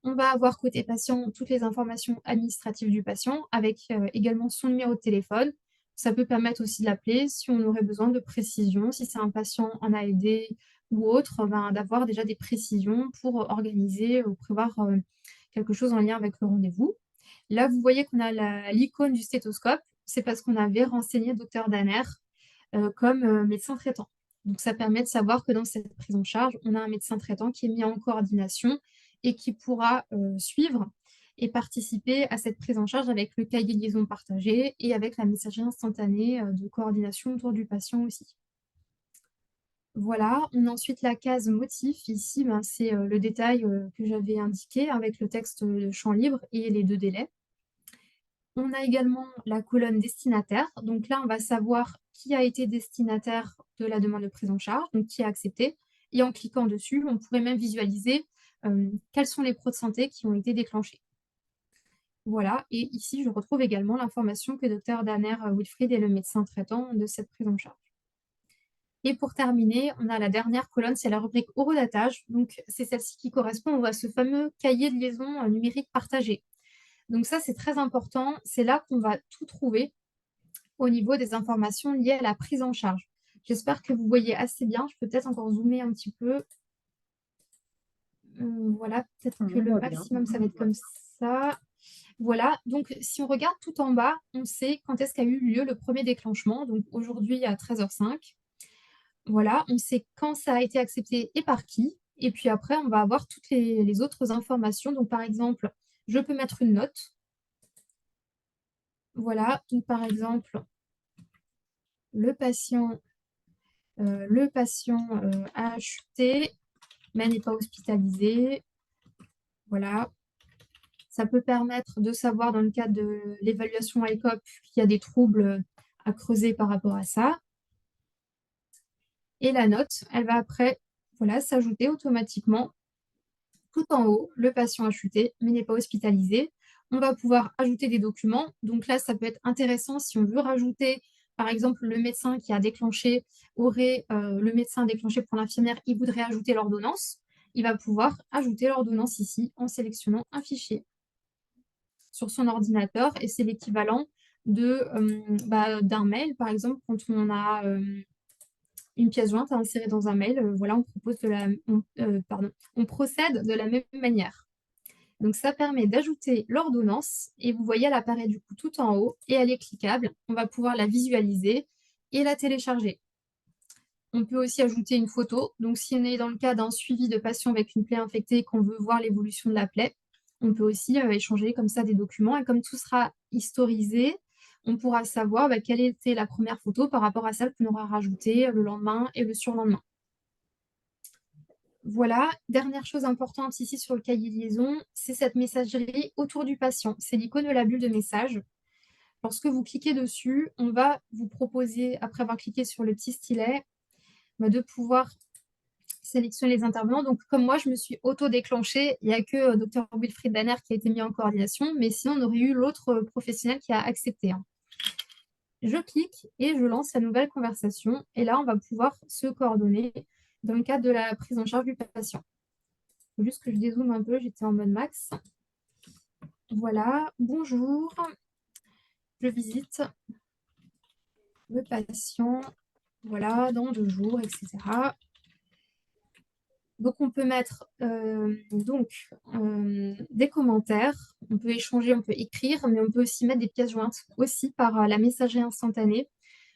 On va avoir côté patient toutes les informations administratives du patient avec également son numéro de téléphone. Ça peut permettre aussi de l'appeler si on aurait besoin de précisions, si c'est un patient en ALD ou autre, d'avoir déjà des précisions pour organiser ou prévoir quelque chose en lien avec le rendez-vous. Là, vous voyez qu'on a l'icône du stéthoscope. C'est parce qu'on avait renseigné Dr Danner comme médecin traitant. Donc, ça permet de savoir que dans cette prise en charge, on a un médecin traitant qui est mis en coordination et qui pourra suivre et participer à cette prise en charge avec le cahier de liaison partagé et avec la messagerie instantanée de coordination autour du patient aussi. Voilà, on a ensuite la case motif. Ici, c'est le détail que j'avais indiqué avec le texte de champ libre et les 2 délais. On a également la colonne destinataire. Donc là, on va savoir qui a été destinataire de la demande de prise en charge, donc qui a accepté. Et en cliquant dessus, on pourrait même visualiser quels sont les pros de santé qui ont été déclenchés. Voilà, et ici, je retrouve également l'information que Dr Danner Wilfried est le médecin traitant de cette prise en charge. Et pour terminer, on a la dernière colonne, c'est la rubrique horodatage. Donc, c'est celle-ci qui correspond à ce fameux cahier de liaison numérique partagé. Donc ça, c'est très important. C'est là qu'on va tout trouver au niveau des informations liées à la prise en charge. J'espère que vous voyez assez bien. Je peux peut-être encore zoomer un petit peu. Voilà, peut-être que le maximum, ça va être comme ça. Voilà, donc si on regarde tout en bas, on sait quand est-ce qu'a eu lieu le premier déclenchement, donc aujourd'hui à 13h05. Voilà, on sait quand ça a été accepté et par qui. Et puis après, on va avoir toutes les autres informations. Donc par exemple, je peux mettre une note. Voilà, donc par exemple, le patient a chuté, mais n'est pas hospitalisé. Voilà. Ça peut permettre de savoir dans le cadre de l'évaluation ICOP qu'il y a des troubles à creuser par rapport à ça. Et la note, elle va après s'ajouter automatiquement tout en haut. Le patient a chuté, mais n'est pas hospitalisé. On va pouvoir ajouter des documents. Donc là, ça peut être intéressant si on veut rajouter, par exemple, le médecin qui a déclenché, le médecin déclenché pour l'infirmière, il voudrait ajouter l'ordonnance. il va pouvoir ajouter l'ordonnance ici en sélectionnant un fichier sur son ordinateur et c'est l'équivalent d'un mail, par exemple, quand on a une pièce jointe à insérer dans un mail, voilà, on procède de la même manière. Donc, ça permet d'ajouter l'ordonnance et vous voyez, elle apparaît du coup tout en haut et elle est cliquable. On va pouvoir la visualiser et la télécharger. On peut aussi ajouter une photo. Donc, si on est dans le cas d'un suivi de patient avec une plaie infectée et qu'on veut voir l'évolution de la plaie, on peut aussi échanger comme ça des documents. Et comme tout sera historisé, on pourra savoir quelle était la première photo par rapport à celle qu'on aura rajoutée le lendemain et le surlendemain. Voilà, dernière chose importante ici sur le cahier de liaison, c'est cette messagerie autour du patient. C'est l'icône de la bulle de message. Lorsque vous cliquez dessus, on va vous proposer, après avoir cliqué sur le petit stylet, de pouvoir sélectionner les intervenants. Donc, comme moi, je me suis auto-déclenchée, il n'y a que Dr Wilfried Danner qui a été mis en coordination, mais sinon, on aurait eu l'autre professionnel qui a accepté. Je clique et je lance la nouvelle conversation. Et là, on va pouvoir se coordonner dans le cadre de la prise en charge du patient. Il faut juste que je dézoome un peu, j'étais en mode max. Voilà, bonjour. Je visite le patient, voilà, dans 2 jours, etc. Donc, on peut mettre des commentaires, on peut échanger, on peut écrire, mais on peut aussi mettre des pièces jointes aussi par la messagerie instantanée.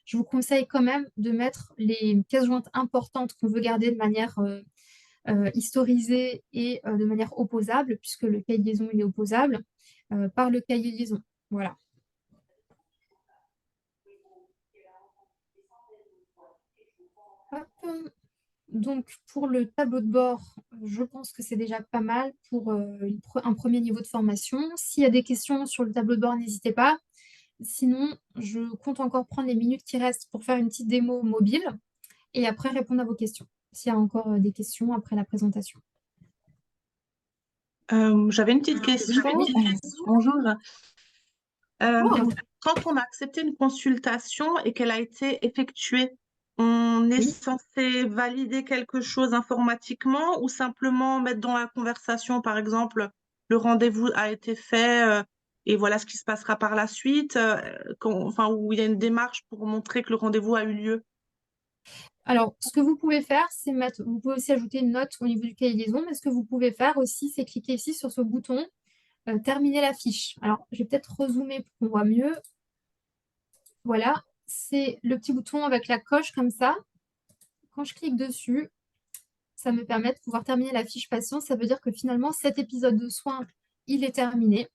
Je vous conseille quand même de mettre les pièces jointes importantes qu'on veut garder de manière historisée et de manière opposable, puisque le cahier de liaison il est opposable, par le cahier de liaison. Voilà. Hop. Donc, pour le tableau de bord, je pense que c'est déjà pas mal pour un premier niveau de formation. S'il y a des questions sur le tableau de bord, n'hésitez pas. Sinon, je compte encore prendre les minutes qui restent pour faire une petite démo mobile et après répondre à vos questions, s'il y a encore des questions après la présentation. J'avais une petite question. Bonjour. Quand on a accepté une consultation et qu'elle a été effectuée, on est censé valider quelque chose informatiquement ou simplement mettre dans la conversation, par exemple, le rendez-vous a été fait et voilà ce qui se passera par la suite, où il y a une démarche pour montrer que le rendez-vous a eu lieu. Alors, ce que vous pouvez faire, c'est vous pouvez aussi ajouter une note au niveau du cahier de liaison, mais ce que vous pouvez faire aussi, c'est cliquer ici sur ce bouton terminer la fiche. Alors, je vais peut-être rezoomer pour qu'on voit mieux. Voilà, c'est le petit bouton avec la coche comme ça. Quand je clique dessus, ça me permet de pouvoir terminer la fiche patient. Ça veut dire que finalement, cet épisode de soins, il est terminé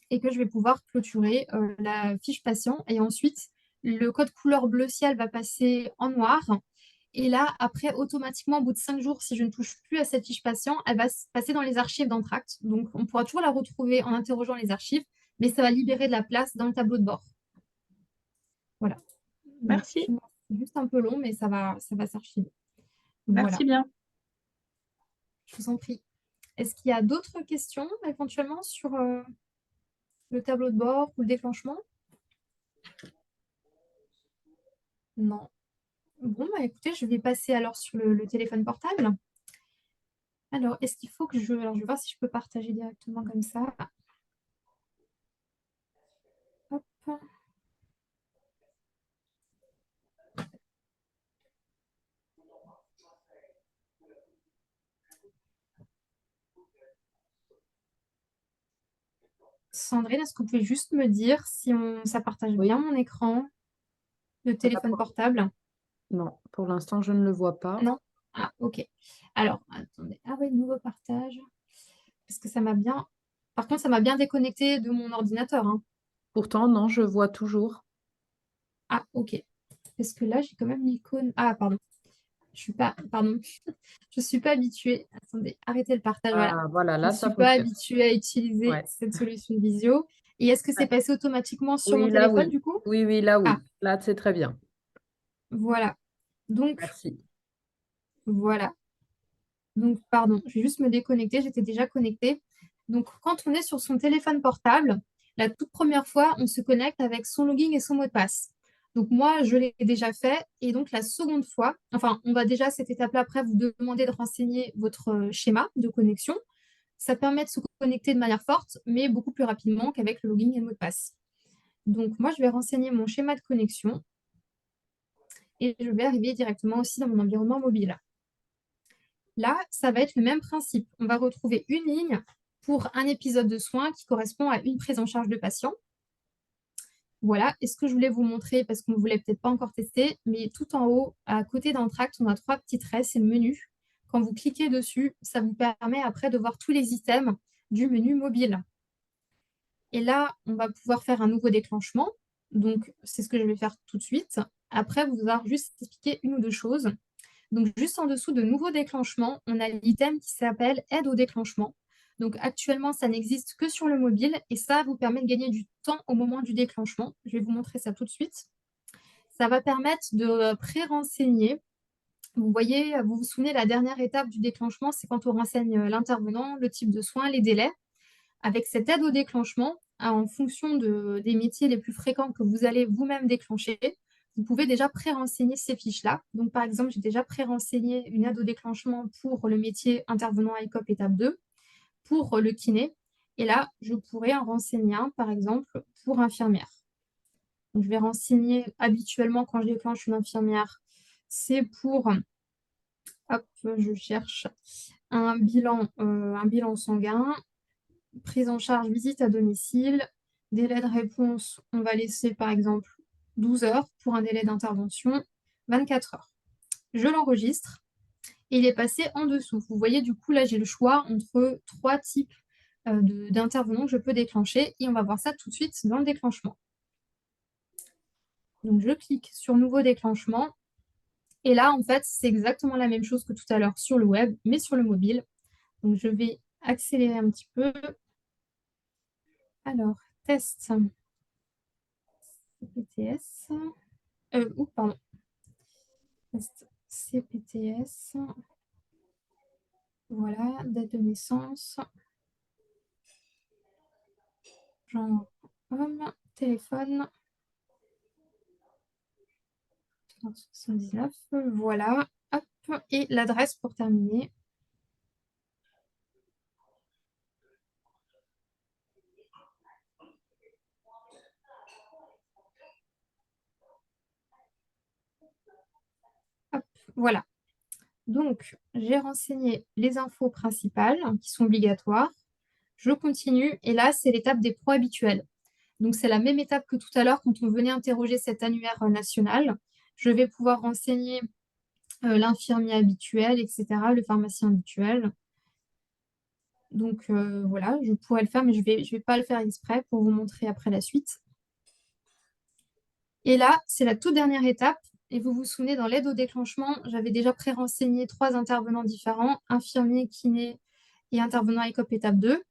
et que je vais pouvoir clôturer la fiche patient. Et ensuite, le code couleur bleu ciel va passer en noir. Et là, après, automatiquement, au bout de 5 jours, si je ne touche plus à cette fiche patient, elle va passer dans les archives d'Entracte. Donc, on pourra toujours la retrouver en interrogeant les archives, mais ça va libérer de la place dans le tableau de bord. Voilà. Merci. C'est juste un peu long, mais ça va s'archiver. Merci bien. Je vous en prie. Est-ce qu'il y a d'autres questions éventuellement sur le tableau de bord ou le déclenchement? Non. Bon, écoutez, je vais passer alors sur le téléphone portable. Alors, est-ce qu'il faut que Alors, je vais voir si je peux partager directement comme ça. Hop. Sandrine, est-ce que vous pouvez juste me dire si ça partage bien mon écran, le téléphone portable? Non, pour l'instant, je ne le vois pas. Non? Ah, ok. Alors, attendez. Ah oui, nouveau partage. Parce que ça m'a bien... Par contre, ça m'a bien déconnecté de mon ordinateur. Pourtant, non, je vois toujours. Ah, ok. Parce que là, j'ai quand même l'icône... Ah, pardon. Je suis pas... Pardon. Je suis pas habituée. Attendez, arrêtez le partage. Voilà. Voilà, là, Je ça suis pas fonctionne. habituée à utiliser cette solution de visio. Et est-ce que c'est passé automatiquement sur mon là, téléphone, du coup? Oui, là, oui. Ah, Là, c'est très bien. voilà. Donc, Merci. voilà. Donc, pardon, je vais juste me déconnecter. J'étais déjà connectée. Donc, quand on est sur son téléphone portable, la toute première fois, on se connecte avec son login et son mot de passe. Donc moi, je l'ai déjà fait. Et donc la seconde fois, enfin, on va déjà cette étape-là, après, vous demander de renseigner votre schéma de connexion. Ça permet de se connecter de manière forte, mais beaucoup plus rapidement qu'avec le login et le mot de passe. Donc moi, je vais renseigner mon schéma de connexion et je vais arriver directement aussi dans mon environnement mobile. Là, ça va être le même principe. On va retrouver une ligne pour un épisode de soins qui correspond à une prise en charge de patient. Voilà, et ce que je voulais vous montrer, parce qu'on ne voulait peut-être pas encore tester, mais tout en haut, à côté d'Entracte, on a 3 petits traits, c'est le menu. Quand vous cliquez dessus, ça vous permet après de voir tous les items du menu mobile. Et là, on va pouvoir faire un nouveau déclenchement. Donc, c'est ce que je vais faire tout de suite. Après, vous allez juste expliquer une ou deux choses. Donc, juste en dessous de nouveau déclenchement, on a l'item qui s'appelle aide au déclenchement. Donc, actuellement, ça n'existe que sur le mobile et ça vous permet de gagner du temps au moment du déclenchement. Je vais vous montrer ça tout de suite. Ça va permettre de pré-renseigner. Vous voyez, vous vous souvenez, la dernière étape du déclenchement, c'est quand on renseigne l'intervenant, le type de soins, les délais. Avec cette aide au déclenchement, en fonction des métiers les plus fréquents que vous allez vous-même déclencher, vous pouvez déjà pré-renseigner ces fiches-là. Donc, par exemple, j'ai déjà pré-renseigné une aide au déclenchement pour le métier intervenant à ICOP étape 2, pour le kiné. Et là, je pourrais en renseigner un, par exemple, pour infirmière. Donc, je vais renseigner habituellement quand je déclenche une infirmière, c'est pour, hop, je cherche un bilan sanguin, prise en charge, visite à domicile, délai de réponse, on va laisser par exemple 12 heures pour un délai d'intervention, 24 heures. Je l'enregistre et il est passé en dessous. Vous voyez, du coup, là, j'ai le choix entre 3 types d'intervenants que je peux déclencher et on va voir ça tout de suite dans le déclenchement. Donc, je clique sur nouveau déclenchement et là, en fait, c'est exactement la même chose que tout à l'heure sur le web, mais sur le mobile. Donc, je vais accélérer un petit peu. Alors, test CPTS. Pardon. Test CPTS. Voilà, date de naissance. Genre homme, téléphone. 79. Voilà. Hop. Et l'adresse pour terminer. Hop. Voilà. Donc, j'ai renseigné les infos principales qui sont obligatoires. Je continue et là, c'est l'étape des pros habituels. Donc, c'est la même étape que tout à l'heure quand on venait interroger cet annuaire national. Je vais pouvoir renseigner l'infirmier habituel, etc., le pharmacien habituel. Donc, voilà, je pourrais le faire, mais je vais pas le faire exprès pour vous montrer après la suite. Et là, c'est la toute dernière étape. Et vous vous souvenez, dans l'aide au déclenchement, j'avais déjà pré-renseigné 3 intervenants différents, infirmier, kiné et intervenant ICOP étape 2.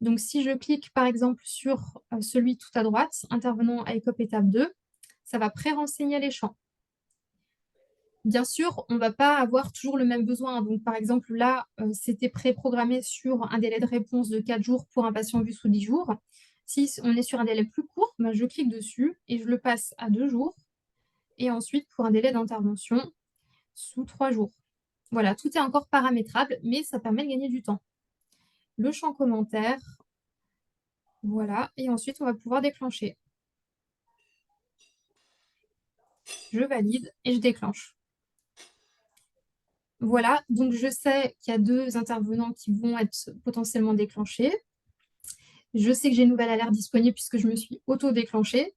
Donc, si je clique par exemple sur celui tout à droite, intervenant ICOP étape 2, ça va pré-renseigner les champs. Bien sûr, on ne va pas avoir toujours le même besoin. Donc, par exemple, là, c'était pré-programmé sur un délai de réponse de 4 jours pour un patient vu sous 10 jours. Si on est sur un délai plus court, ben, je clique dessus et je le passe à 2 jours. Et ensuite, pour un délai d'intervention sous 3 jours. Voilà, tout est encore paramétrable, mais ça permet de gagner du temps. Le champ commentaire, voilà, et ensuite, on va pouvoir déclencher. Je valide et je déclenche. Voilà, donc je sais qu'il y a 2 intervenants qui vont être potentiellement déclenchés. Je sais que j'ai une nouvelle alerte disponible puisque je me suis auto-déclenchée.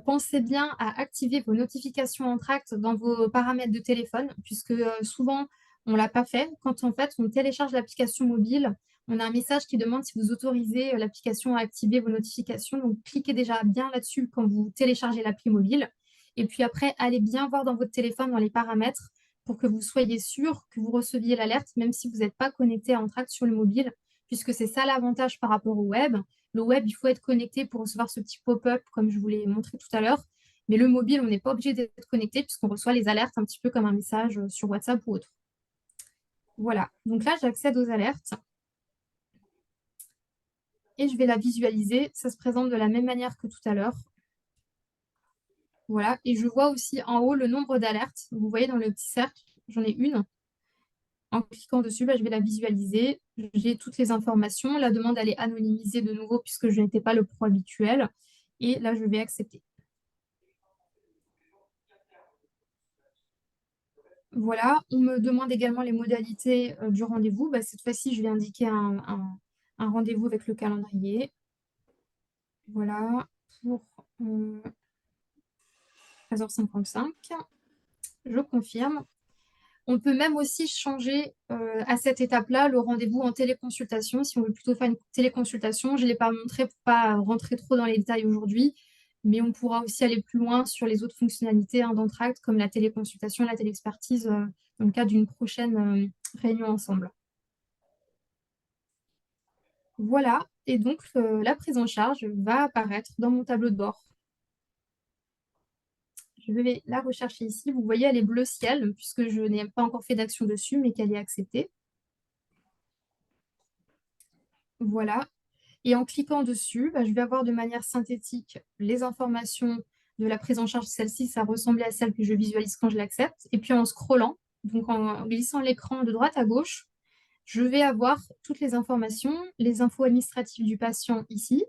Pensez bien à activer vos notifications Entracte dans vos paramètres de téléphone, puisque souvent, on ne l'a pas fait. Quand en fait, on télécharge l'application mobile, on a un message qui demande si vous autorisez l'application à activer vos notifications. Donc, cliquez déjà bien là-dessus quand vous téléchargez l'appli mobile. Et puis après, allez bien voir dans votre téléphone, dans les paramètres, pour que vous soyez sûr que vous receviez l'alerte, même si vous n'êtes pas connecté à Entracte sur le mobile, puisque c'est ça l'avantage par rapport au web. Le web, il faut être connecté pour recevoir ce petit pop-up, comme je vous l'ai montré tout à l'heure. Mais le mobile, on n'est pas obligé d'être connecté puisqu'on reçoit les alertes un petit peu comme un message sur WhatsApp ou autre. Voilà, donc là, j'accède aux alertes et je vais la visualiser. Ça se présente de la même manière que tout à l'heure. Voilà, et je vois aussi en haut le nombre d'alertes. Vous voyez dans le petit cercle, j'en ai une. En cliquant dessus, je vais la visualiser. J'ai toutes les informations. La demande, elle est anonymisée de nouveau puisque je n'étais pas le pro habituel. Et là, je vais accepter. Voilà, on me demande également les modalités du rendez-vous. Cette fois-ci, je vais indiquer un rendez-vous avec le calendrier. Voilà, pour 13h55. Je confirme. On peut même aussi changer à cette étape-là le rendez-vous en téléconsultation. Si on veut plutôt faire une téléconsultation, je ne l'ai pas montré pour ne pas rentrer trop dans les détails aujourd'hui, mais on pourra aussi aller plus loin sur les autres fonctionnalités d'Entracte, comme la téléconsultation, la téléexpertise, dans le cadre d'une prochaine réunion ensemble. Voilà, et donc la prise en charge va apparaître dans mon tableau de bord. Je vais la rechercher ici. Vous voyez, elle est bleu ciel, puisque je n'ai pas encore fait d'action dessus, mais qu'elle est acceptée. Voilà. Et en cliquant dessus, je vais avoir de manière synthétique les informations de la prise en charge. Celle-ci, ça ressemblait à celle que je visualise quand je l'accepte. Et puis en scrollant, donc en glissant l'écran de droite à gauche, je vais avoir toutes les informations, les infos administratives du patient ici.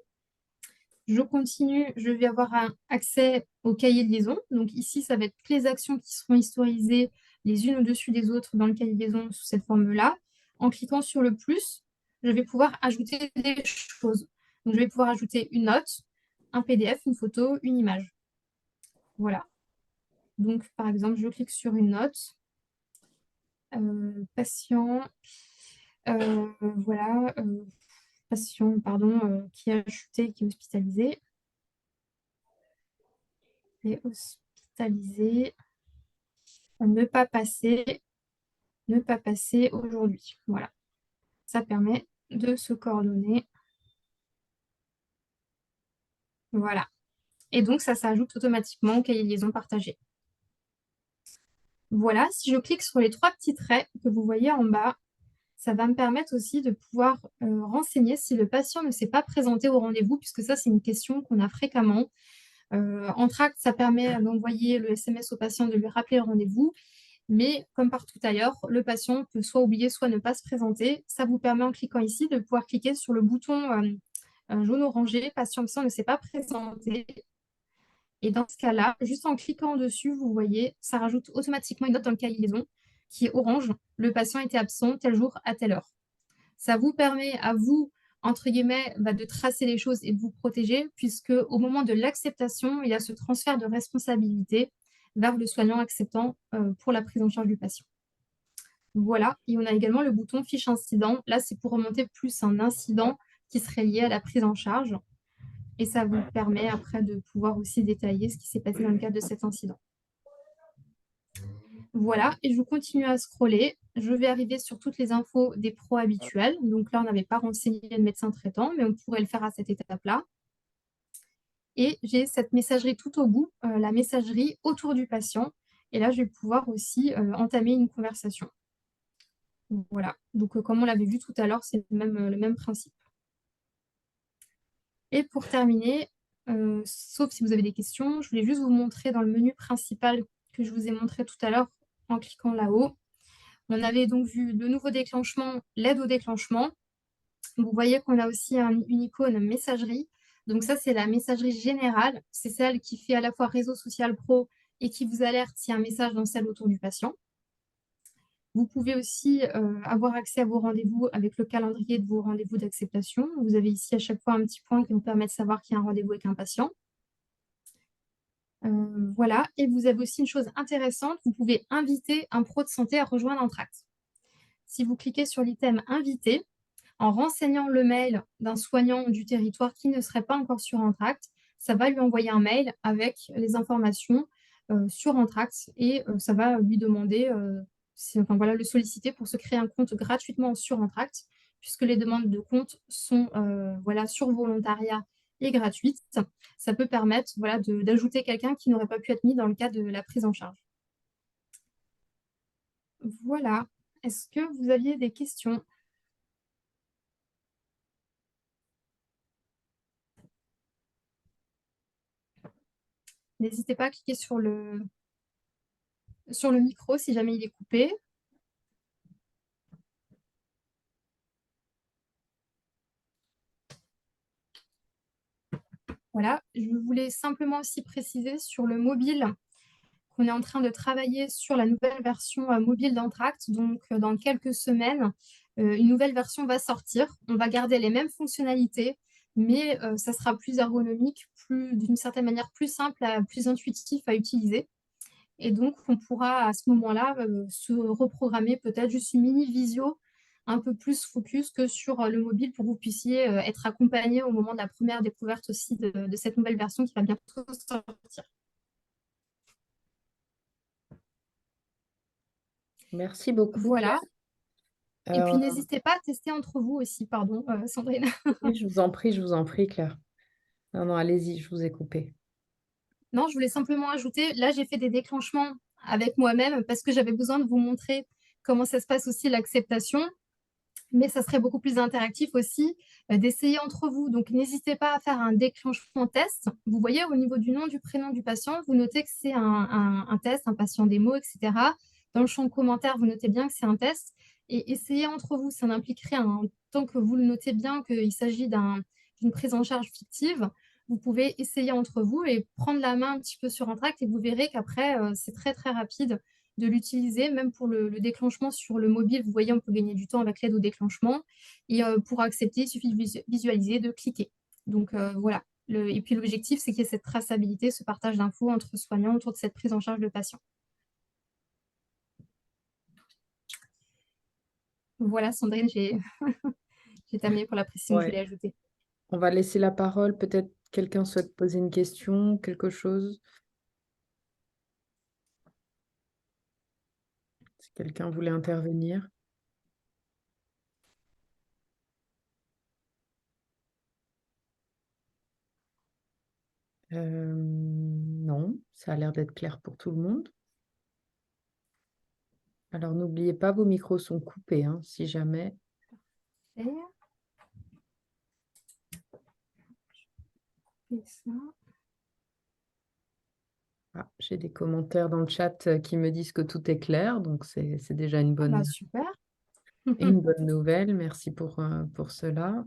Je continue, je vais avoir un accès au cahier de liaison. Donc ici, ça va être toutes les actions qui seront historisées les unes au-dessus des autres dans le cahier de liaison sous cette forme-là. En cliquant sur le plus, je vais pouvoir ajouter des choses. Donc je vais pouvoir ajouter une note, un PDF, une photo, une image. Voilà. Donc par exemple, je clique sur une note. Patient, voilà, patient, pardon, qui a chuté, qui est hospitalisé. Et hospitalisé, ne pas passer aujourd'hui. Voilà, ça permet de se coordonner. Voilà. Et donc, ça s'ajoute automatiquement au cahier de liaison partagé. Voilà, si je clique sur les trois petits traits que vous voyez en bas, ça va me permettre aussi de pouvoir renseigner si le patient ne s'est pas présenté au rendez-vous, puisque ça, c'est une question qu'on a fréquemment. Entracte, ça permet d'envoyer le SMS au patient, de lui rappeler le rendez-vous. Mais comme partout ailleurs, le patient peut soit oublier, soit ne pas se présenter. Ça vous permet en cliquant ici de pouvoir cliquer sur le bouton jaune-orangé, patient absent ne s'est pas présenté. Et dans ce cas-là, juste en cliquant dessus, vous voyez, ça rajoute automatiquement une note dans le cahier de liaison qui est orange. Le patient était absent tel jour à telle heure. Ça vous permet à vous, entre guillemets, de tracer les choses et de vous protéger, puisque au moment de l'acceptation, il y a ce transfert de responsabilité vers le soignant acceptant pour la prise en charge du patient. Voilà, et on a également le bouton fiche incident. Là, c'est pour remonter plus un incident qui serait lié à la prise en charge. Et ça vous permet après de pouvoir aussi détailler ce qui s'est passé dans le cadre de cet incident. Voilà, et je continue à scroller. Je vais arriver sur toutes les infos des pros habituels. Donc là, on n'avait pas renseigné le médecin traitant, mais on pourrait le faire à cette étape-là. Et j'ai cette messagerie tout au bout, la messagerie autour du patient. Et là, je vais pouvoir aussi entamer une conversation. Voilà, donc comme on l'avait vu tout à l'heure, c'est le même principe. Et pour terminer, sauf si vous avez des questions, je voulais juste vous montrer dans le menu principal que je vous ai montré tout à l'heure en cliquant là-haut. On avait donc vu le nouveau déclenchement, l'aide au déclenchement. Vous voyez qu'on a aussi une icône messagerie. Donc ça, c'est la messagerie générale. C'est celle qui fait à la fois réseau social pro et qui vous alerte s'il y a un message dans celle autour du patient. Vous pouvez aussi avoir accès à vos rendez-vous avec le calendrier de vos rendez-vous d'acceptation. Vous avez ici à chaque fois un petit point qui vous permet de savoir qu'il y a un rendez-vous avec un patient. Voilà, et vous avez aussi une chose intéressante, vous pouvez inviter un pro de santé à rejoindre Entracte. Si vous cliquez sur l'item inviter, en renseignant le mail d'un soignant du territoire qui ne serait pas encore sur Entracte, ça va lui envoyer un mail avec les informations sur Entracte et ça va lui demander, voilà, le solliciter pour se créer un compte gratuitement sur Entracte, puisque les demandes de compte sont voilà, sur volontariat et gratuites. Ça peut permettre voilà, d'ajouter quelqu'un qui n'aurait pas pu être mis dans le cadre de la prise en charge. Voilà. Est-ce que vous aviez des questions ? N'hésitez pas à cliquer sur le micro si jamais il est coupé. Voilà, je voulais simplement aussi préciser sur le mobile qu'on est en train de travailler sur la nouvelle version mobile d'Entracte. Donc, dans quelques semaines, une nouvelle version va sortir. On va garder les mêmes fonctionnalités, mais ça sera plus ergonomique, d'une certaine manière plus simple, plus intuitif à utiliser. Et donc, on pourra à ce moment-là se reprogrammer peut-être juste une mini visio un peu plus focus que sur le mobile pour que vous puissiez être accompagné au moment de la première découverte aussi de cette nouvelle version qui va bientôt sortir. Merci beaucoup. Voilà. Et puis, Euh, n'hésitez pas à tester entre vous aussi, pardon, Sandrine. oui, je vous en prie, Claire. Non, non, allez-y, je vous ai coupé. Non, je voulais simplement ajouter, là, j'ai fait des déclenchements avec moi-même parce que j'avais besoin de vous montrer comment ça se passe aussi l'acceptation. Mais ça serait beaucoup plus interactif aussi d'essayer entre vous. Donc, n'hésitez pas à faire un déclenchement test. Vous voyez au niveau du nom, du prénom du patient, vous notez que c'est un test, un patient démo, etc. Dans le champ de commentaires, vous notez bien que c'est un test. Et essayez entre vous. Ça impliquerait, tant que vous le notez bien, qu'il s'agit d'une prise en charge fictive. Vous pouvez essayer entre vous et prendre la main un petit peu sur Entracte et vous verrez qu'après, c'est très, très rapide de l'utiliser, même pour le déclenchement sur le mobile. Vous voyez, on peut gagner du temps avec l'aide au déclenchement. Et pour accepter, il suffit de visualiser, de cliquer. Donc voilà. Et puis l'objectif, c'est qu'il y ait cette traçabilité, ce partage d'infos entre soignants autour de cette prise en charge de patient. Voilà, Sandrine, j'ai terminé pour la précision que je Ouais. voulais ajouter. On va laisser la parole. Peut-être quelqu'un souhaite poser une question, quelque chose. Si quelqu'un voulait intervenir. Non, ça a l'air d'être clair pour tout le monde. Alors, n'oubliez pas, vos micros sont coupés, hein, si jamais. Et ça. Ah, j'ai des commentaires dans le chat qui me disent que tout est clair, donc c'est déjà une Ah bah, bonne, super. une bonne nouvelle. Merci pour cela.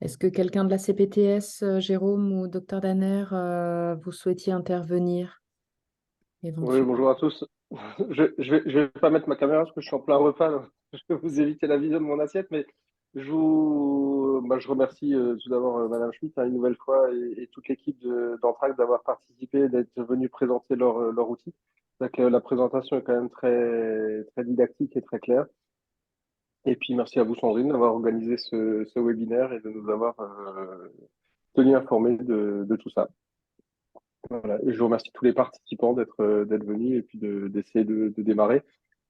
Est-ce que quelqu'un de la CPTS, Jérôme ou Docteur Danner, vous souhaitiez intervenir Oui, éventuellement? bonjour à tous. Je vais pas mettre ma caméra parce que je suis en plein repas, donc je vais vous éviter la vision de mon assiette, mais je remercie tout d'abord Madame Schmitt une nouvelle fois et toute l'équipe d'Entrac d'avoir participé, d'être venu présenter leur outil. Donc, la présentation est quand même très, très didactique et très claire. Et puis merci à vous Sandrine d'avoir organisé ce webinaire et de nous avoir tenu informés de tout ça. Voilà. Et je remercie tous les participants d'être venus et puis d'essayer de démarrer,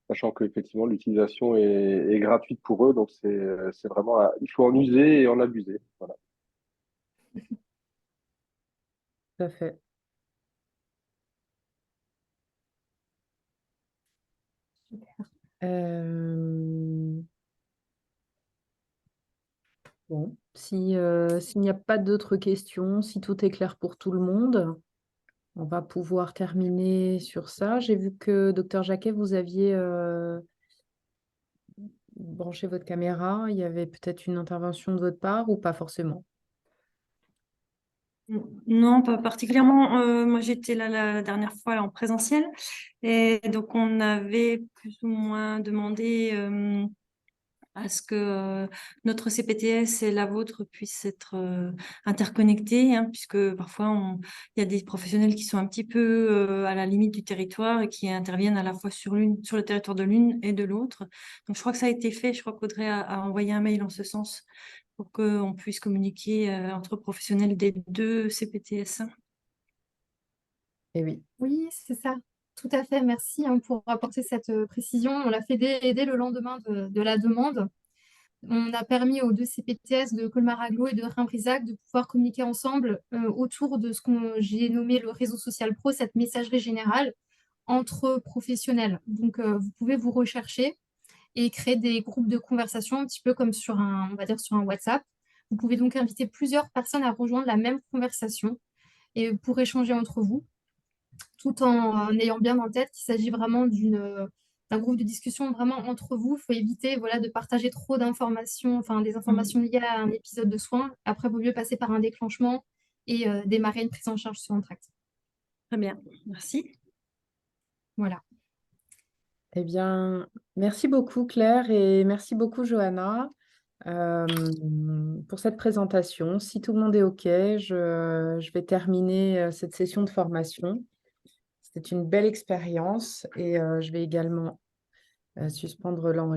sachant qu'effectivement l'utilisation est gratuite pour eux, donc c'est vraiment il faut en user et en abuser. Voilà. Tout à fait. Euh, Bon, s'il n'y a pas d'autres questions, si tout est clair pour tout le monde, on va pouvoir terminer sur ça. J'ai vu que, docteur Jacquet, vous aviez branché votre caméra. Il y avait peut-être une intervention de votre part ou pas forcément? Non, pas particulièrement. Moi, j'étais là la dernière fois là, en présentiel. Et donc, on avait plus ou moins demandé à ce que notre CPTS et la vôtre puissent être interconnectés, hein, puisque parfois, il y a des professionnels qui sont un petit peu à la limite du territoire et qui interviennent à la fois sur le territoire de l'une et de l'autre. Donc, je crois que ça a été fait. Je crois qu'Audrey a envoyé un mail en ce sens pour qu'on puisse communiquer entre professionnels des deux CPTS. Eh oui, Oui, c'est ça. Tout à fait. Merci pour apporter cette précision. On l'a fait dès le lendemain de la demande. On a permis aux deux CPTS de Colmar-Aglo et de Rhin-Brisac de pouvoir communiquer ensemble autour de ce que j'ai nommé le réseau social pro, cette messagerie générale entre professionnels. Donc, vous pouvez vous rechercher et créer des groupes de conversation un petit peu comme on va dire sur un WhatsApp. Vous pouvez donc inviter plusieurs personnes à rejoindre la même conversation et pour échanger entre vous, tout en ayant bien en tête qu'il s'agit vraiment d'un groupe de discussion vraiment entre vous. Il faut éviter voilà, de partager trop d'informations, enfin des informations liées à un épisode de soins. Après, il vaut mieux passer par un déclenchement et démarrer une prise en charge sur Entracte. Très bien, merci. Voilà. Eh bien, merci beaucoup Claire et merci beaucoup Johanna pour cette présentation. Si tout le monde est OK, je vais terminer cette session de formation. C'était une belle expérience et je vais également suspendre l'enregistrement.